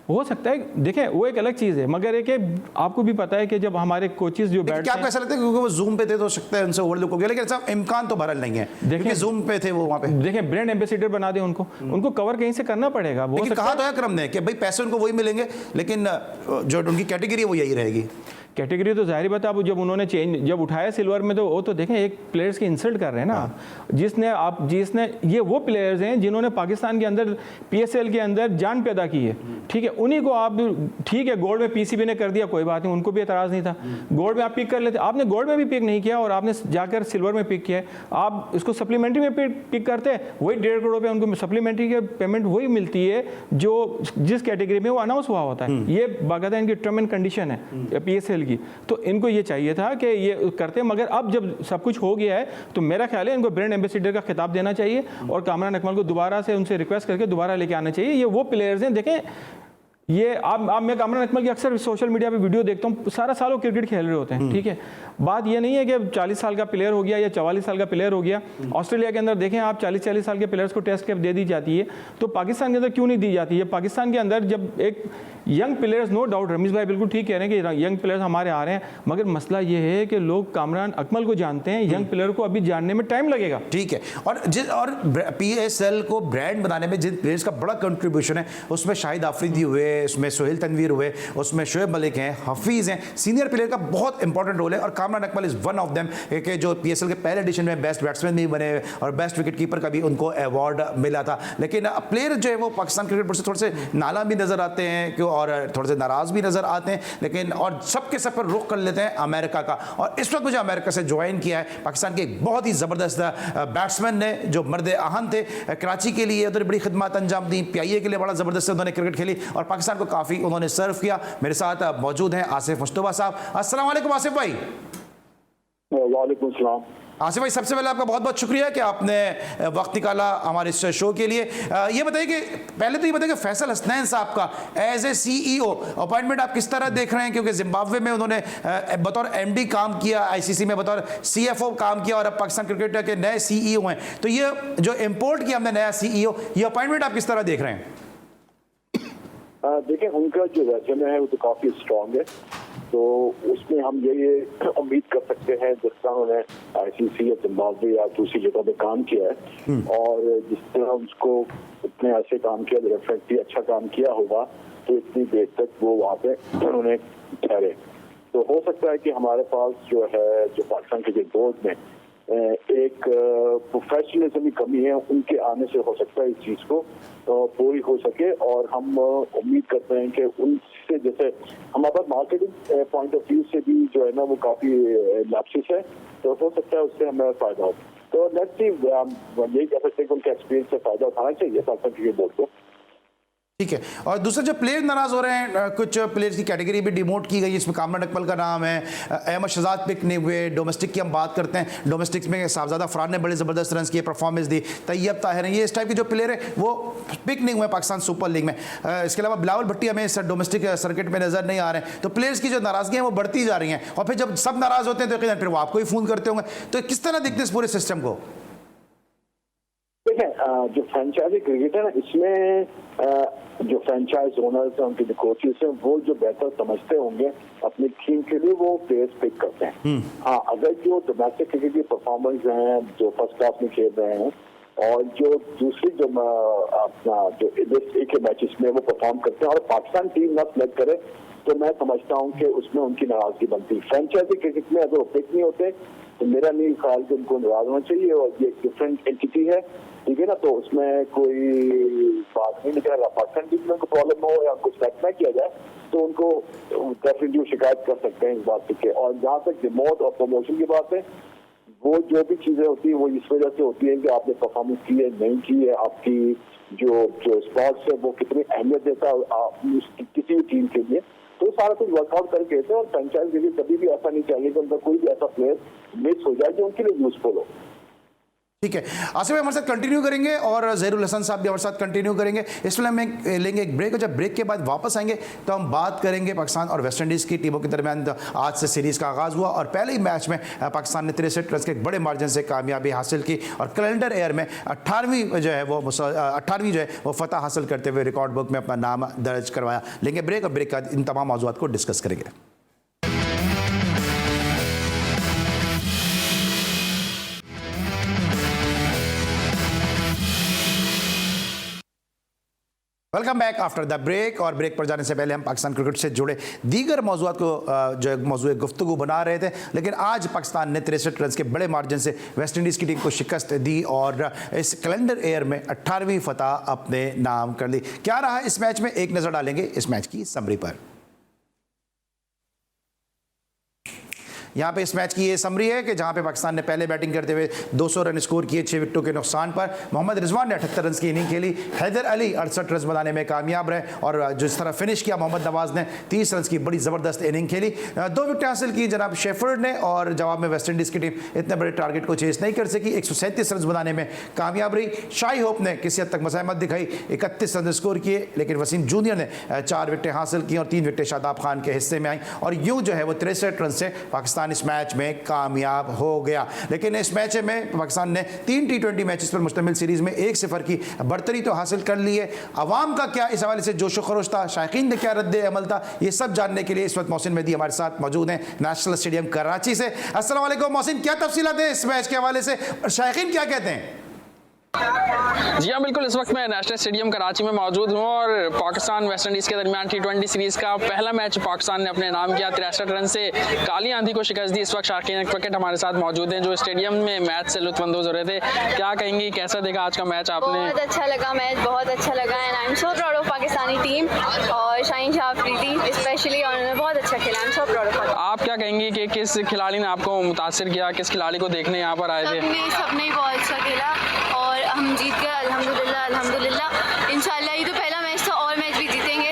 हो सकता है, देखें वो एक अलग चीज़ है, मगर एक आपको भी पता है कि जब हमारे कोचेस जो बैठते हैं, क्या ऐसा लगता है क्योंकि वो जूम पे थे तो सकता है उनसे ओवरलुक हो गया, लेकिन ऐसा इम्कान तो भरल नहीं है, देखिए जूम पे थे वो वहाँ पे। देखें ब्रांड एम्बेसडर बना दें उनको कवर कहीं से करना पड़ेगा। वो कहा तो है अकरम ने कि भाई पैसे उनको वही मिलेंगे, लेकिन जो उनकी कैटेगरी है वो यही रहेगी। कैटेगरी तो जाहिर बात है, अब जब उन्होंने जब उठाया सिल्वर में तो वो तो देखें एक प्लेयर्स की इंसल्ट कर रहे हैं ना, जिसने ये वो प्लेयर्स हैं जिन्होंने पाकिस्तान के अंदर PSL के अंदर जान पैदा की है, ठीक है, उन्हीं को आप, ठीक है गोल्ड में पीसीबी ने कर दिया कोई बात नहीं, उनको भी एतराज़ नहीं था, गोल्ड में आप पिक कर लेते, आपने गोल्ड में भी पिक नहीं किया और आपने जाकर सिल्वर में पिक किया, आप इसको सप्लीमेंट्री में पिक करते हैं, वही 1.5 करोड़ रुपये उनको सप्लीमेंट्री के पेमेंट वही मिलती है जो जिस कैटेगरी में वो अनाउंस हुआ होता है, ये बाकायदा इनकी टर्म एंड कंडीशन है PSL की। तो इनको ये चाहिए था कि ये करते, मगर अब जब सब कुछ हो गया है तो मेरा ख्याल है इनको ब्रांड एम्बेसडर का खिताब देना चाहिए और कामरान अकमल को दोबारा से उनसे रिक्वेस्ट करके दोबारा लेके आना चाहिए। ये वो प्लेयर्स हैं, देखें ये आप मैं कामरान अकमल की अक्सर सोशल मीडिया पे वीडियो देखता हूँ, सारा साल वो क्रिकेट खेल रहे होते हैं, ठीक है, बात ये नहीं है कि 40 साल का प्लेयर हो गया या 44 साल का प्लेयर हो गया। ऑस्ट्रेलिया के अंदर देखें आप 40-40 साल के प्लेयर्स को टेस्ट कैप दे दी जाती है, तो पाकिस्तान के अंदर क्यों नहीं दी जाती है? पाकिस्तान के अंदर जब एक young players, no doubt Rameez भाई बिल्कुल ठीक कह रहे हैं कि यंग प्लेयर्स हमारे आ रहे हैं, मगर मसला ये है कि लोग कामरान अकमल को जानते हैं, यंग प्लेयर को अभी जानने में टाइम लगेगा, ठीक है। और PSL को ब्रांड बनाने में जिन प्लेयर्स का बड़ा कंट्रीब्यूशन है उसमें शाहिद आफरीदी हुए, उसमें सोहेल तनवीर हुए, उसमें शोएब मलिक हैं, हफीज़ हैं, सीनियर प्लेयर का बहुत इंपॉर्टेंट रोल है और Kamran Akmal is one of them, कि जो PSL के पहले एडिशन में बेस्ट बैट्समैन भी बने और बेस्ट विकेट कीपर का भी उनको अवार्ड मिला था। लेकिन प्लेयर जो है वो पाकिस्तान क्रिकेट बोर्ड से थोड़े से नाला भी नजर आते हैं कि और थोड़े से नाराज भी नजर आते हैं, लेकिन और सबके सब पर रुख कर लेते हैं अमेरिका का। और इस वक्त मुझे अमेरिका से ज्वाइन किया है पाकिस्तान के एक बहुत ही ज़बरदस्त बैट्समैन ने जो मर्द आहन थे, कराची के लिए उधर बड़ी खिदमत अंजाम दी, PIA के लिए बड़ा ज़बरदस्त उन्होंने क्रिकेट खेली और पाकिस्तान को काफ़ी उन्होंने सर्व किया। मेरे साथ मौजूद हैं आसिफ मुस्तफा साहब। अस्सलाम वालेकुम आसिफ भाई। वालेकुम सलाम। आसिफ भाई सबसे पहले आपका बहुत बहुत शुक्रिया कि आपने वक्त निकाला हमारे इस शो के लिए। ये बताइए कि पहले तो ये बताइए कि फैसल हसनैन साहब का एज ए CEO अपॉइंटमेंट आप किस तरह देख रहे हैं, क्योंकि जिम्बाब्वे में उन्होंने बतौर MD काम किया, ICC में बतौर CFO काम किया और अब पाकिस्तान क्रिकेट के नए CEO हैं, तो ये जो इम्पोर्ट किया हमने नया CEO, ये अपॉइंटमेंट आप किस तरह देख रहे हैं? देखिए उनका जो रेज्यूमे है वो तो काफ़ी स्ट्रॉन्ग है, तो उसमें हम ये उम्मीद कर सकते हैं जिस तरह उन्होंने ICC या जिम्बाब्वे या दूसरी जगह पे काम किया है और जिस तरह उसको इतने ऐसे काम किया, डेफिनेटली अच्छा काम किया होगा, तो इतनी देर तक वो वहाँ पे उन्होंने ठहरे। तो हो सकता है कि हमारे पास जो है जो पाकिस्तान क्रिकेट बोर्ड में एक प्रोफेशनलिज्म की कमी है, उनके आने से हो सकता है इस चीज़ को पूरी हो सके और हम उम्मीद करते हैं कि उनसे, जैसे हमारे पास मार्केटिंग पॉइंट ऑफ व्यू से भी जो है ना वो काफ़ी लैप्सेस है, तो हो सकता है उससे हमें फ़ायदा हो। तो लेट्स सी, यही कह सकते हैं कि उनके एक्सपीरियंस से फ़ायदा उठाना चाहिए पाकिस्तान क्रिकेट बोर्ड को। ठीक है। और दूसरे जो प्लेयर नाराज हो रहे हैं, कुछ प्लेयर्स की कैटेगरी भी डिमोट की गई, इसमें कामरान अकमल का नाम है, अहमद शहजाद पिक नहीं हुए। डोमेस्टिक की हम बात करते हैं, डोमेस्टिक में साहबजादा फरार ने बड़े ज़बरदस्त रन किए, परफॉर्मेंस दी, तैयब ताहिर हैं, ये इस टाइप के जो प्लेयर है वो पिक नहीं हुए पाकिस्तान सुपर लीग में। इसके अलावा बिलावल भट्टी हमें इस डोमेस्टिक सर्किट में नजर नहीं आ रहे हैं। तो प्लेयर्स की जो नाराजगी है वो बढ़ती जा रही हैं और फिर जब सब नाराज होते हैं तो फिर वो आपको ही फ़ोन करते होंगे। तो किस तरह देखते हैं इस पूरे सिस्टम को? देखें जो फ्रेंचाइजी क्रिकेट है ना, इसमें जो फ्रेंचाइज ओनर्स हैं, उनके जो कोचेस हैं, वो जो बेहतर समझते होंगे अपनी टीम के लिए वो प्लेयर्स पिक करते हैं। हाँ, अगर जो डोमेस्टिक क्रिकेट की परफॉर्मेंस हैं जो फर्स्ट क्लास में खेल रहे हैं और जो दूसरी जो अपना जो एक मैचेस में वो परफॉर्म करते हैं और पाकिस्तान टीम ना सेलेक्ट करे, तो मैं समझता हूँ कि उसमें उनकी नाराजगी बनती है। फ्रेंचाइजी क्रिकेट में अगर वो पिक नहीं होते तो मेरा नहीं ख्याल कि उनको नाराज होना चाहिए, और ये एक डिफरेंट एंटिटी है, ठीक है ना, तो उसमें कोई बात नहीं निकलेगा। पाकिस्तान टीम में उनको प्रॉब्लम हो या कुछ सेलेक्ट ना किया जाए तो उनको डेफिनेटली शिकायत कर सकते हैं इस बात के। और जहाँ तक रिमोट और प्रमोशन की बात है, वो जो भी चीजें होती है वो इस वजह से होती है कि आपने परफॉर्मेंस की है नहीं की है, आपकी जो स्पोर्ट्स है वो कितनी अहमियत देता है किसी भी टीम के लिए, तो सारा कुछ वर्कआउट करके देते हैं। और फ्रेंचाइज के लिए कभी भी ऐसा नहीं चाहिए कि उनका कोई भी ऐसा प्लेयर मिस हो जाए जो उनके लिए यूजफुल हो। ठीक है, आसिफ भाई हमारे साथ कंटिन्यू करेंगे और ज़हीरुल हसन साहब भी हमारे साथ कंटिन्यू करेंगे। इसलिए हम लेंगे एक ब्रेक, और जब ब्रेक के बाद वापस आएंगे तो हम बात करेंगे पाकिस्तान और वेस्ट इंडीज़ की टीमों के दरमियान आज से सीरीज़ का आगाज़ हुआ और पहले ही मैच में पाकिस्तान ने 63 रन के एक बड़े मार्जिन से कामयाबी हासिल की और कैलेंडर ईयर में 18वीं जो है वो फतह हासिल करते हुए रिकॉर्ड बुक में अपना नाम दर्ज करवाया। लेंगे ब्रेक, और ब्रेक का इन तमाम मौज़ूआत को डिस्कस करेंगे। Welcome back after the break. और ब्रेक पर जाने से पहले हम पाकिस्तान क्रिकेट से जुड़े दीगर मौज़ूआत को जो मौजूद गुफ्तगू बना रहे थे, लेकिन आज पाकिस्तान ने 63 रन के बड़े मार्जिन से वेस्ट इंडीज़ की टीम को शिकस्त दी और इस कैलेंडर ईयर में 18वीं फतह अपने नाम कर ली। क्या रहा इस मैच में, एक नज़र डालेंगे इस मैच की समरी पर। यहाँ पे इस मैच की ये समरी है कि जहाँ पे पाकिस्तान ने पहले बैटिंग करते हुए 200 रन स्कोर किए 6 विकेटों के नुकसान पर। मोहम्मद रिजवान ने 78 रन की इनिंग खेली, हैदर अली 68 रन बनाने में कामयाब रहे और जिस तरह फिनिश किया मोहम्मद नवाज ने 30 रन की बड़ी ज़बरदस्त इनिंग खेली। 2 विकेट हासिल की जनाब शेफर्ड ने और जवाब में वेस्ट इंडीज़ की टीम इतने बड़े टारगेट को चेस नहीं कर सकी, 137 रन बनाने में कामयाब रही। शाही होप ने किसी हद तक मज़ाहमत दिखाई, 31 रन स्कोर किए, लेकिन वसीम जूनियर ने 4 विकेटें हासिल की और 3 विकेटें शादाब खान के हिस्से में आई और यूँ जो है वो 63 रन से पाकिस्तान इस मैच में कामयाब हो गया। लेकिन इस मैच में पाकिस्तान ने 3 T20 मैचेस पर मुश्तमिल सीरीज में 1-0 की बढ़तरी तो हासिल कर ली है। अवाम का क्या इस हवाले से जोशो खरोश था, शायकीन ने क्या रद्द अमल था, ये सब जानने के लिए इस वक्त मोहसिन मेहदी हमारे साथ मौजूद हैं नेशनल स्टेडियम कराची से। अस्सलाम वालेकुम मोहसिन, क्या तफसीलात है इस मैच के हवाले से और शायकीन क्या कहते हैं? जी हाँ बिल्कुल, इस वक्त मैं नेशनल स्टेडियम कराची में मौजूद हूँ और पाकिस्तान वेस्ट इंडीज़ के दरमियान T20 सीरीज़ का पहला मैच पाकिस्तान ने अपने नाम किया। 63 रन से काली आंधी को शिकस्त दी। इस वक्त शारकीन क्रिकेट हमारे साथ मौजूद हैं जो स्टेडियम में मैच से लुत्फानंदोज हो रहे थे। क्या कहेंगी, कैसा देखा आज का मैच आपने? बहुत अच्छा लगा मैच, बहुत अच्छा लगा and I am so proud of Pakistani team और शाहीन शाह अफरीदी स्पेशली, और उन्होंने बहुत अच्छा खेला। I am so proud of. आप क्या कहेंगी कि किस खिलाड़ी ने आपको मुतासिर किया, किस खिलाड़ी को देखने यहाँ पर आए थे? सबने बहुत अच्छा खेला और हम जीत गए अल्हम्दुलिल्लाह अल्हम्दुलिल्लाह। इंशाल्लाह ये तो पहला मैच था और मैच भी जीतेंगे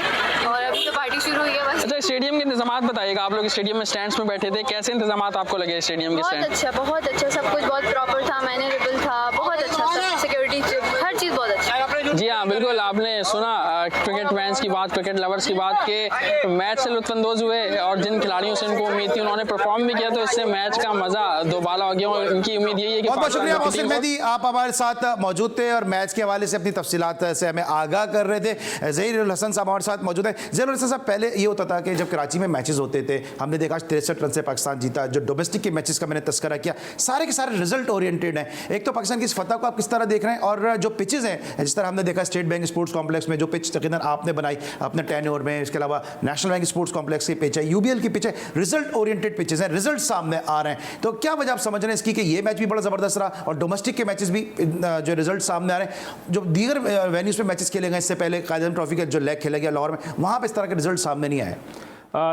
और अभी तो पार्टी शुरू हुई है बस। अच्छा, स्टेडियम के इंतजाम बताइएगा, आप लोग स्टेडियम में स्टैंड्स में बैठे थे, कैसे इंतजाम आपको लगे स्टेडियम के स्टैंड? बहुत अच्छा, सब कुछ बहुत प्रॉपर था, मैनेजेबल था, बहुत अच्छा, सिक्योरिटी हर चीज़ बहुत अच्छा। जी हाँ बिल्कुल, आपने सुना क्रिकेट फैंस की बात, क्रिकेट लवर्स की बात कि मैच से लुत्फानंदोज हुए और जिन खिलाड़ियों से इनको उम्मीद थी उन्होंने परफॉर्म भी किया, तो इससे मैच का मजा दोबाला हो गया और इनकी उम्मीद यही है कि बहुत शुक्रिया मोहसिन मेहदी, आप हमारे साथ मौजूद थे और मैच के हवाले से अपनी तफसीलात से हमें आगाह कर रहे थे। ज़हीरुल हसन साहब हमारे साथ मौजूद हैं। ज़हीरुल हसन साहब, पहले ये होता था कि जब कराची में मैचेस होते थे, हमने देखा 63 रन से पाकिस्तान जीता। जो डोमेस्टिक के मैचेस का मैंने तस्करा किया, सारे के सारे रिजल्ट ओरिएंटेड हैं। एक तो पाकिस्तान की इस फतह को आप किस तरह देख रहे हैं और जो पिचेस हैं, जिस तरह हमने देखा स्टेट बैंक स्पोर्ट्स कॉम्प्लेक्स में जो पिच तकरीबन आपने बनाई अपने टेन्योर में, इसके अलावा नेशनल बैंक स्पोर्ट्स कॉम्प्लेक्स की पिच है, यूबीएल की पिच है, रिजल्ट ओरिएंटेड पिचेस हैं, रिजल्ट सामने आ रहे हैं। तो क्या वजह आप समझ रहे हैं इसकी कि ये मैच भी बड़ा ज़बरदस्त रहा और डोमेस्टिक के मैचेस भी जो रिजल्ट सामने आ रहे हैं? जो दीगर वेन्यूज़ पे मैचेस खेले गए इससे पहले, कायदे ट्रॉफी का जो लेग खेला गया लाहौर में, वहाँ पर इस तरह के रिजल्ट सामने नहीं आए।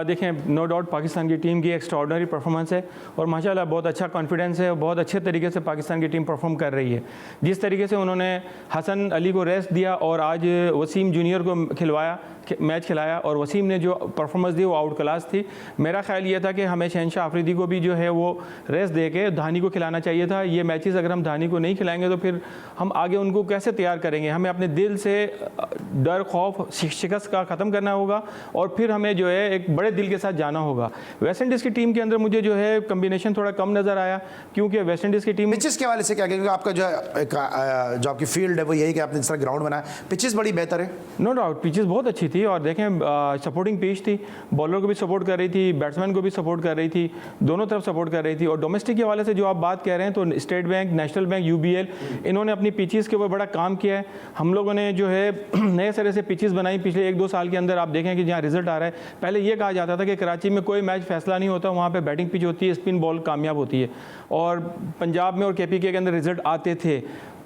देखें, नो डाउट पाकिस्तान की टीम की एक्स्ट्राऑर्डिनरी परफॉर्मेंस है और माशाल्लाह बहुत अच्छा कॉन्फिडेंस है और बहुत अच्छे तरीके से पाकिस्तान की टीम परफॉर्म कर रही है। जिस तरीके से उन्होंने हसन अली को रेस्ट दिया और आज वसीम जूनियर को खिलवाया, मैच खिलाया और वसीम ने जो परफॉर्मेंस दी वो आउट क्लास थी। मेरा ख्याल ये था कि हमें शहनशाह अफरीदी को भी जो है वो रेस्ट दे के धानी को खिलाना चाहिए था। ये मैचेस अगर हम धानी को नहीं खिलाएंगे तो फिर हम आगे उनको कैसे तैयार करेंगे। हमें अपने दिल से डर खौफ शिकस्त का ख़त्म करना होगा और फिर हमें जो है एक बड़े दिल के साथ जाना होगा। वेस्ट इंडीज़ की टीम के अंदर मुझे जो है कम्बिनेशन थोड़ा कम नज़र आया, क्योंकि वेस्ट इंडीज़ की टीम पिचेस के हवाले से क्या कहेंगे? आपका जो आपकी फील्ड है वो यही कि आपने जिस तरह ग्राउंड बनाया, पिचेस बड़ी बेहतर है। नो डाउट पिचेस बहुत अच्छी थी और देखें सपोर्टिंग पिच थी, बॉलर को भी सपोर्ट कर रही थी, बैट्समैन को भी सपोर्ट कर रही थी, दोनों तरफ सपोर्ट कर रही थी। और डोमेस्टिक के हवाले से जो आप बात कह रहे हैं तो state bank, national bank, UBL इन्होंने अपनी पिचेस के ऊपर बड़ा काम किया है। हम लोगों ने जो है नए सिरे से पिचेस बनाई पिछले 1-2 साल के अंदर। आप देखें कि जहाँ रिजल्ट आ रहा है, पहले ये कहा जाता था कि कराची में कोई मैच फैसला नहीं होता, वहाँ पे बैटिंग पिच होती है, स्पिन बॉल कामयाब होती है, और पंजाब में और KPK के अंदर रिजल्ट आते थे,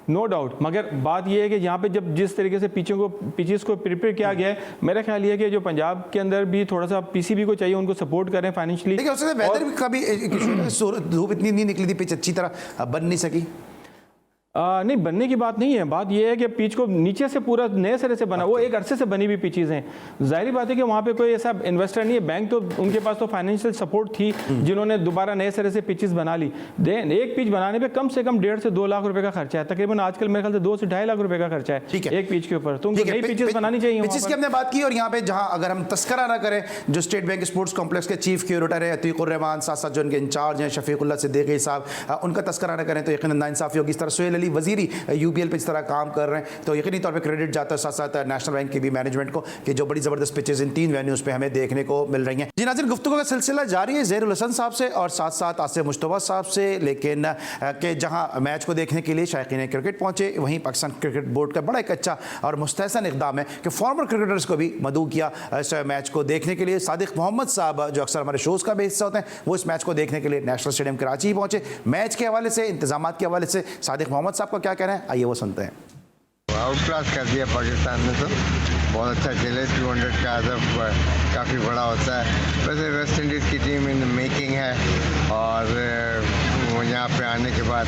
नो डाउट। मगर बात यह है कि यहाँ पे जब जिस तरीके से पिचेस को प्रिपेयर किया गया है, मेरा ख्याल ये है कि जो पंजाब के अंदर भी थोड़ा सा PCB को चाहिए, उनको सपोर्ट करें फाइनेंशियली। देखिए उससे वेदर का भी धूप इतनी नहीं निकली थी, पिच अच्छी तरह बन नहीं सकी। नहीं, बनने की बात नहीं है, बात यह है कि पिच को नीचे से पूरा नए सिरे से बना, वो एक अरसे से बनी हुई पिचेज़ हैं। जाहिर बात है कि वहाँ पे कोई ऐसा इन्वेस्टर नहीं है, बैंक तो उनके पास तो फाइनेंशियल सपोर्ट थी जिन्होंने दोबारा नए सिरे से पिचेस बना ली। एक पिच बनाने पे कम से कम 1.5 से 2 लाख रुपए का खर्चा है, तकरीबन आजकल मेरे ख्याल से 2 से 2.5 लाख रुपए का खर्चा है एक पिच के ऊपर। तो उनको नई पिचेस बनानी चाहिए। पिचेस की हमने बात की, और यहाँ पे जहाँ अगर हम तस्करा ना करें, जो स्टेट बैंक स्पोर्ट्स कॉम्प्लेक्स के चीफ क्यूरेटर है अतीकुर रहमान, साथ साथ जो उनके इंचार्ज हैं शफीकुल्लाह सिद्दीकी साहब, उनका तस्करा ना करें तो यकीनन नाइंसाफ़ी होगी। इस तरह सोहेल अली वजीरी UBL पे इस तरह काम कर रहे हैं, तो यकीनी तौर पे क्रेडिट जाता है साथ साथ नेशनल बैंक की भी मैनेजमेंट को कि जो बड़ी ज़बरदस्त पिचेस इन 3 वेन्यूज़ पे हमें देखने को मिल रही हैं। जी नाज़रीन, गुफ्तगू का सिलसिला जारी है ज़हीरुल हसन साहब से और साथ साथ आसिफ मुश्तबा साहब से, लेकिन कि जहां मैच को देखने के लिए शायकीन क्रिकेट पहुंचे, वहीं पाकिस्तान क्रिकेट बोर्ड का बड़ा एक अच्छा और मुस्तहसन इक़दाम है कि फॉर्मर क्रिकेटर्स को भी मदऊ किया इस मैच को देखने के लिए। सादिक मोहम्मद साहब जो अक्सर हमारे शोज़ का भी हिस्सा होते हैं, वो इस मैच को देखने के लिए नेशनल स्टेडियम कराची पहुंचे। मैच के हवाले से, इंतजाम के हवाले से सादिक मोहम्मद साहब का क्या कहना है, आइए वो सुनते हैं। आउट क्लास कर दिया पाकिस्तान ने, तो बहुत अच्छा खेले। 200 का अदब काफ़ी बड़ा होता है। वैसे वेस्ट इंडीज़ की टीम इन मेकिंग है, और वो यहाँ पे आने के बाद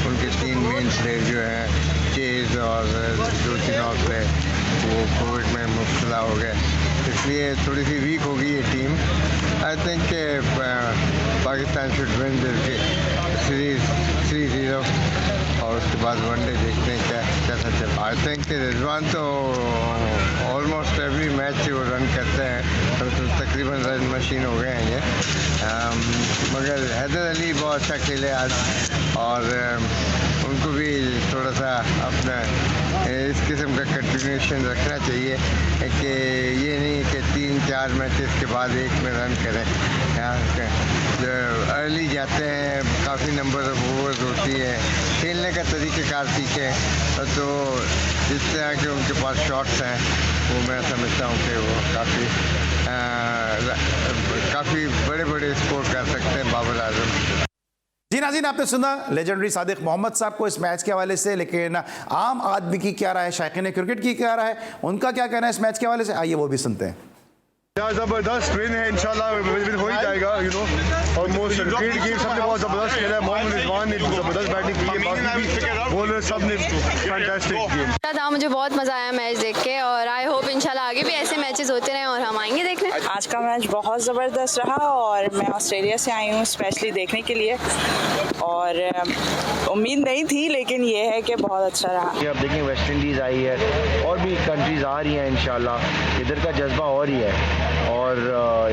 उनके 3 मेन प्लेयर जो हैं चेज और 2-3 और प्लेयर वो कोविड में मुब्तला हो गए, इसलिए थोड़ी सी वीक होगी ये team. I think Pakistan should win series 3-0 और उसके बाद वनडे देखते हैं कैसा चल। आई थिंक रिजवान तो ऑलमोस्ट एवरी मैच वो रन करते हैं, तो तकरीबन रन मशीन हो गए हैं ये। मगर हैदर अली बहुत अच्छा खेले आज, और उनको भी थोड़ा सा अपना इस किस्म का कंटिन्यूशन रखना चाहिए कि ये नहीं कि 3-4 मैचेस के बाद एक में रन करें। जो अर्ली जाते हैं, काफ़ी नंबर ऑफ ओवर्स होती है, खेलने का तरीक़ेकार सीखें, तो जिस तरह के उनके पास शॉट्स हैं वो मैं समझता हूँ कि वो काफ़ी बड़े स्कोर कर सकते हैं बाबर आजम। जी नाज़रीन, आपने सुना लेजेंडरी सादिक मोहम्मद साहब को इस मैच के हवाले से, लेकिन आम आदमी की क्या राय है, शायकीन क्रिकेट की क्या राय है, उनका क्या कहना है इस मैच के हवाले से, आइए वो भी सुनते हैं। जबरदस्त विन है, इंशाल्लाह हो ही जाएगा, ऑलमोस्ट क्रिकेट गेम सबने बहुत ज़बरदस्त खेला है। मोहम्मद रिजवान ने ज़बरदस्त बैटिंग की है, बाकी भी बॉलर सब ने फैंटास्टिक किया था। मुझे बहुत मज़ा आया मैच देख के, और आई होप इंशाल्लाह आगे भी ऐसे मैचेस होते रहें और हम आएंगे देखने। आज का मैच बहुत ज़बरदस्त रहा, और मैं ऑस्ट्रेलिया से आई हूँ स्पेशली देखने के लिए, और उम्मीद नहीं थी, लेकिन ये है कि बहुत अच्छा रहा। अब देखें वेस्ट इंडीज़ आई है, और भी कंट्रीज़ आ रही हैं, इंशाल्लाह इधर का जज्बा और ही है, और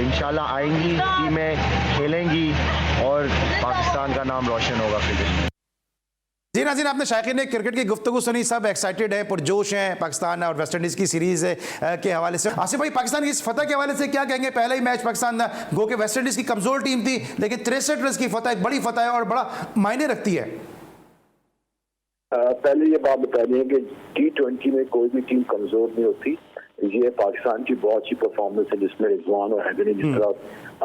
इंशाल्लाह आएंगी टीमें, खेलेंगी, और पाकिस्तान का नाम रोशन होगा क्रिकेट। जी नाज़रीन, आपने शायकीन ने क्रिकेट की गुफ्तगू सुनी, सब एक्साइटेड है, पुरजोश हैं पाकिस्तान और वेस्ट इंडीज़ की सीरीज़ के हवाले से। आसिफ भाई, पाकिस्तान की इस फतह के हवाले से क्या कहेंगे? पहला ही मैच पाकिस्तान गो के वेस्ट इंडीज़ की कमज़ोर टीम थी, लेकिन 63 रन की फतह एक बड़ी फतह है और बड़ा मायने रखती है। पहले ये बात बता दें कि T20 में कोई भी टीम कमज़ोर नहीं होती। ये पाकिस्तान की बहुत अच्छी परफॉर्मेंस है, जिसमें रिजवान और हैदर ने जिस तरह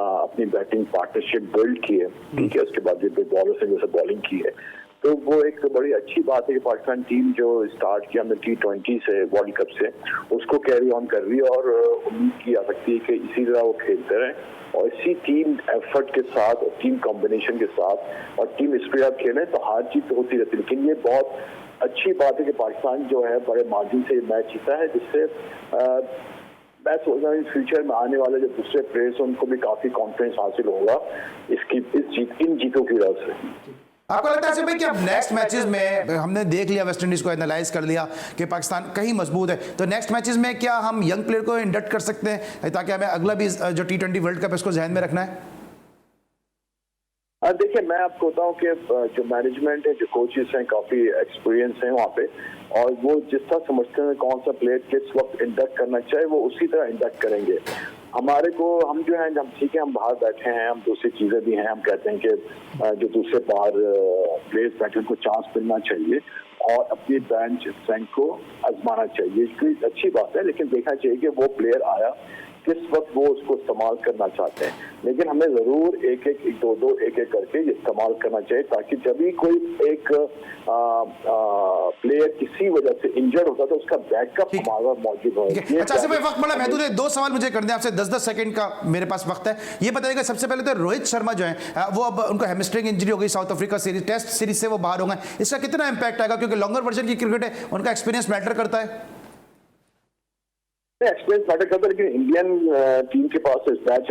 अपनी बैटिंग पार्टनरशिप बिल्ड की है, ठीक है, उसके बाद जो बॉलर से जैसे बॉलिंग की है, तो वो एक बड़ी अच्छी बात है कि पाकिस्तान टीम जो स्टार्ट किया हमने T20 से, वर्ल्ड कप से, उसको कैरी ऑन कर रही है, और उम्मीद की जा सकती है कि इसी तरह वो खेलते रहें, और इसी टीम एफर्ट के साथ और टीम कॉम्बिनेशन के साथ और टीम स्पिरिट खेलें तो हार जीत तो होती रहती है। लेकिन ये बहुत अच्छी बात है कि पाकिस्तान जो है बड़े मार्जिन से मैच जीता है, जिससे मैं सोच रहा हूँ फ्यूचर में आने वाले जो दूसरे प्लेयर्स उनको भी काफी कॉन्फिडेंस हासिल होगा इन जीतों की वजह से। आपको लगता है भाई कि अब नेक्स्ट मैचेस में हमने देख लिया, वेस्ट इंडीज को एनालाइज कर लिया कि पाकिस्तान कहीं मजबूत है, तो नेक्स्ट मैचेस में क्या हम यंग प्लेयर को इंडक्ट कर सकते हैं ताकि हमें अगला भी जो T20 वर्ल्ड कप इसको जहन में रखना है? देखिए, मैं आपको बताऊं कि जो मैनेजमेंट है, जो कोचेस हैं, काफी एक्सपीरियंस हैं वहाँ पे, और वो जिस तरह समझते हैं कौन सा प्लेयर किस वक्त इंडक्ट करना चाहिए वो उसी तरह इंडक्ट करेंगे। हमारे को हम जो है हम ठीक है, हम बाहर बैठे हैं, हम दूसरी चीजें भी हैं, हम कहते हैं कि जो दूसरे बाहर प्लेयर्स बैठे उनको चांस मिलना चाहिए और अपनी बेंच स्ट्रेंथ को आजमाना चाहिए। इसकी अच्छी बात है, लेकिन देखना चाहिए कि वो प्लेयर आया किस वक्त वो उसको इस्तेमाल करना चाहते हैं। लेकिन हमें जरूर एक एक करके इस्तेमाल करना चाहिए, ताकि जब भी कोई एक प्लेयर किसी वजह से इंजर्ड होता है तो उसका बैकअप हमारा मौजूद हो। अच्छा, सिर्फ वक्त बड़ा महदूद है, 2 सवाल मुझे करने आपसे, 10-10 सेकंड का मेरे पास वक्त है। ये बताइएगा सबसे पहले तो रोहित शर्मा जो है वो अब उनको हैमस्ट्रिंग इंजरी हो गई, South Africa series Test series से वो बाहर हो गए, इसका कितना इंपैक्ट आएगा? क्योंकि लॉन्गर वर्जन की क्रिकेट है, उनका एक्सपीरियंस मैटर करता है। एक्सपीरियंस मैटर करता है, लेकिन इंडियन टीम के पास इस मैच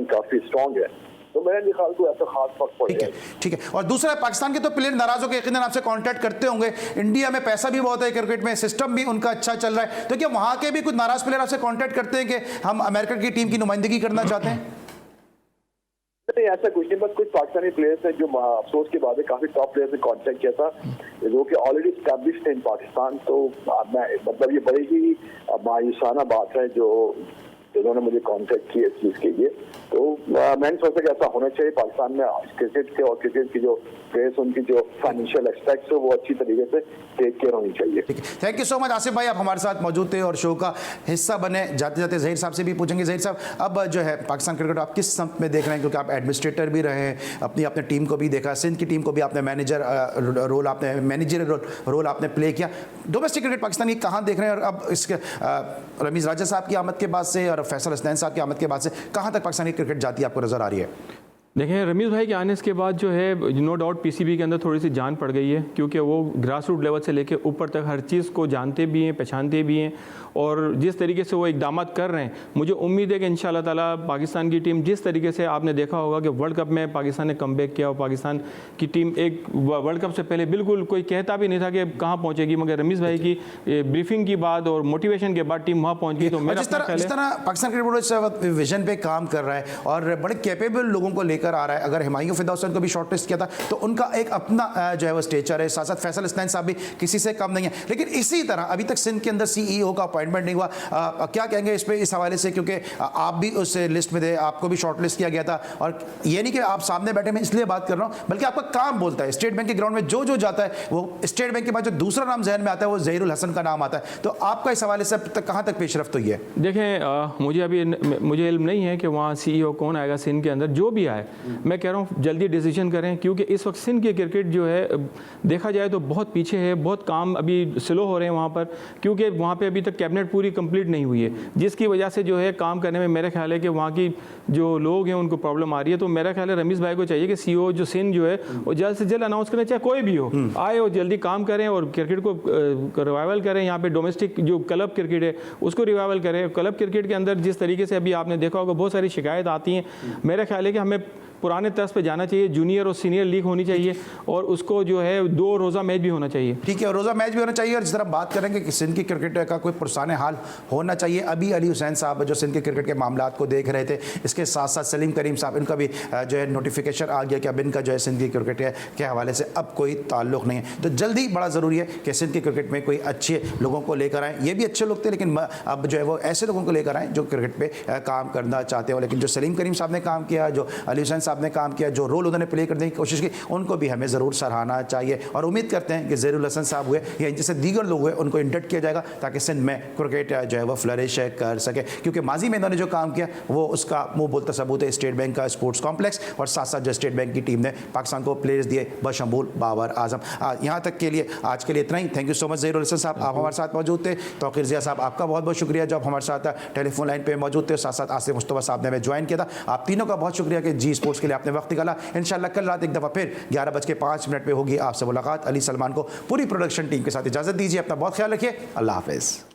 काफी स्ट्रॉन्ग है, तो मेरे ख्याल को ऐसा खास फर्क पड़ेगा। ठीक है। और दूसरा, पाकिस्तान के तो प्लेयर नाराज होकर यकीनन आपसे कांटेक्ट करते होंगे, इंडिया में पैसा भी बहुत है क्रिकेट में, सिस्टम भी उनका अच्छा चल रहा है, तो क्या वहां के भी कुछ नाराज प्लेयर आपसे कांटेक्ट करते हैं कि हम अमेरिकन की टीम की नुमाइंदगी करना चाहते हैं? नहीं, ऐसा कुछ नहीं, बस कुछ पाकिस्तानी प्लेयर्स हैं जो अफसोस के बाद काफी टॉप प्लेयर्स ने कांटेक्ट किया था जो कि ऑलरेडी एस्टैब्लिश्ड इन पाकिस्तान, तो मतलब ये बड़ी ही मायूसाना बात है जो जिन्होंने मुझे कांटेक्ट किया इस चीज के लिए। तो मैंने सोचा कि ऐसा होना चाहिए पाकिस्तान में, क्रिकेट के और क्रिकेट की जो प्लेयर्स उनकी जो फाइनेंशियल एस्पेक्ट्स है वो अच्छी तरीके से टेक केयर होनी चाहिए। Thank you so much Asif भाई, आप हमारे साथ मौजूद थे और शो का हिस्सा बने। जाते जाते जहीर साहब से भी पूछेंगे, जहीर साहब अब जो है पाकिस्तान क्रिकेट आप किस संप में देख रहे हैं, क्योंकि आप एडमिनिस्ट्रेटर भी रहे हैं, अपनी टीम को भी देखा, सिंध की टीम को भी आपने मैनेजर रोल आपने प्ले किया, डोमेस्टिक क्रिकेट पाकिस्तान की कहाँ देख रहे हैं? और अब इसके रमीज़ राजा साहब की आमद के बाद से और फैसल हसनैन साहब की आमद के बाद से कहाँ तक पाकिस्तानी क्रिकेट जाती है आपको नजर आ रही है? देखिए, रमीज़ भाई के आने के बाद जो है नो डाउट पीसीबी के अंदर थोड़ी सी जान पड़ गई है, क्योंकि वो ग्रास रूट लेवल से लेकर ऊपर तक हर चीज़ को जानते भी हैं, पहचानते भी हैं, और जिस तरीके से वो इकदाम कर रहे हैं, मुझे उम्मीद है कि इंशाल्लाह ताला पाकिस्तान की टीम जिस तरीके से आपने देखा होगा कि वर्ल्ड कप में पाकिस्तान ने कमबैक किया और पाकिस्तान की टीम एक वर्ल्ड कप से पहले बिल्कुल कोई कहता भी नहीं था कि कहाँ पहुँचेगी, मगर रमीज़ भाई की ब्रीफिंग की बाद और मोटिवेशन के बाद टीम वहाँ पहुँच गई। तो मेरा जिस तरह पाकिस्तान क्रिकेट बोर्ड इस विजन पे काम कर रहा है और बड़े कैपेबल लोगों को लेकर आ रहा है, अगर हिमायू फिदा हुसैन को भी शॉर्टलिस्ट किया था तो उनका एक अपना जो है वो स्टेचर है, साथ साथ फैसल हसनैन साहब भी किसी से कम नहीं है, लेकिन इसी तरह अभी तक सिंध के अंदर CEO का अपॉइंटमेंट नहीं हुआ। क्या कहेंगे इस पे, इस हवाले से, क्योंकि आप भी उस लिस्ट में थे, आपको भी शॉर्टलिस्ट किया गया था, और ये नहीं कि आप सामने बैठे, मैं इसलिए बात कर रहा हूँ, बल्कि आपका काम बोलता है। स्टेट बैंक के ग्राउंड में जो जाता है वो स्टेट बैंक के बाद जो दूसरा नाम जहन में आता है वो ज़हीरुल हसन का नाम आता है, तो आपका इस हवाले से कहाँ तक पेशरफ्त हुई है? देखें, मुझे इल्म नहीं है कि वहाँ CEO कौन आएगा सिंध के अंदर, जो भी आए मैं कह रहा हूँ जल्दी डिसीजन करें, क्योंकि इस वक्त सिंध की क्रिकेट जो है देखा जाए तो बहुत पीछे है, बहुत काम अभी स्लो हो रहे हैं वहाँ पर, क्योंकि वहाँ पे अभी तक कैबिनेट पूरी कंप्लीट नहीं हुई है, जिसकी वजह से जो है काम करने में मेरा ख्याल है कि वहाँ की जो लोग हैं उनको प्रॉब्लम आ रही है। तो मेरा ख्याल है रमीज़ भाई को चाहिए कि CEO जो सिंध जो है वो जल्द से जल्द अनाउंस करें, चाहे कोई भी हो आए और जल्दी काम करें और क्रिकेट को रिवाइवल करें। यहाँ पे डोमेस्टिक जो क्लब क्रिकेट है उसको रिवाइवल करें। क्लब क्रिकेट के अंदर जिस तरीके से अभी आपने देखा होगा बहुत सारी शिकायत आती हैं, मेरा ख्याल है कि हमें पुराने तर्ज पे जाना चाहिए, जूनियर और सीनियर लीग होनी चाहिए और उसको जो है 2 रोज़ा मैच भी होना चाहिए। ठीक है, रोज़ा मैच भी होना चाहिए। और जिस तरह बात करेंगे कि सिंध की क्रिकेट का कोई पुरसान हाल होना चाहिए, अभी अली हुसैन साहब जो सिंध के क्रिकेट के मामलात को देख रहे थे, इसके साथ साथ सलीम करीम साहब, इनका भी जो है नोटिफिकेशन आ गया कि अब इनका जो है सिंध की क्रिकेट के हवाले से अब कोई ताल्लुक़ नहीं है। तो जल्दी बड़ा ज़रूरी है कि सिंध की क्रिकेट में कोई अच्छे लोगों को लेकर आएँ। ये भी अच्छे लोग थे, लेकिन अब जो है वो ऐसे लोगों को लेकर आएँ जो क्रिकेट पर काम करना चाहते हो। लेकिन जो सलीम करीम साहब ने काम किया, जो अली हुसैन साहब ने काम किया, जो रोल उन्होंने प्ले करने की कोशिश की, उनको भी हमें ज़रूर सराहना चाहिए। और उम्मीद करते हैं कि ज़हीरुल हसन साहब हुए या जैसे दीगर लोग हुए उनको इंडक्ट किया जाएगा ताकि सिंध में क्रिकेट जो है वो फ्लरिश कर सके, क्योंकि माजी में इन्होंने जो काम किया वो उसका मुंह बोलता सबूत है। स्टेट बैंक का स्पोर्ट्स कॉम्प्लेक्स और साथ साथ जो स्टेट बैंक की टीम ने पाकिस्तान को प्लेयर्स दिए बशमूल बाबर आजम। यहाँ तक के लिए आज के लिए इतना ही। Thank you so much Zahirul Hasan sahab, आप हमारे साथ मौजूद थे। तौकीर ज़िया साहब, आपका बहुत बहुत शुक्रिया जो आप हमारे साथ टेलीफोन लाइन पर मौजूद थे। साथ साथ आसिफ मुस्तफा साहब ने हमें ज्वाइन किया था। आप तीनों का बहुत शुक्रिया कि जी स्पोर्ट्स के लिए आपने वक्त निकाला। इंशाल्लाह कल रात एक दफ़ा फिर 11:05 पे होगी आपसे मुलाकात। अली सलमान को पूरी प्रोडक्शन टीम के साथ इजाज़त दीजिए। अपना बहुत ख्याल रखिए। अल्लाह हाफ़िज़।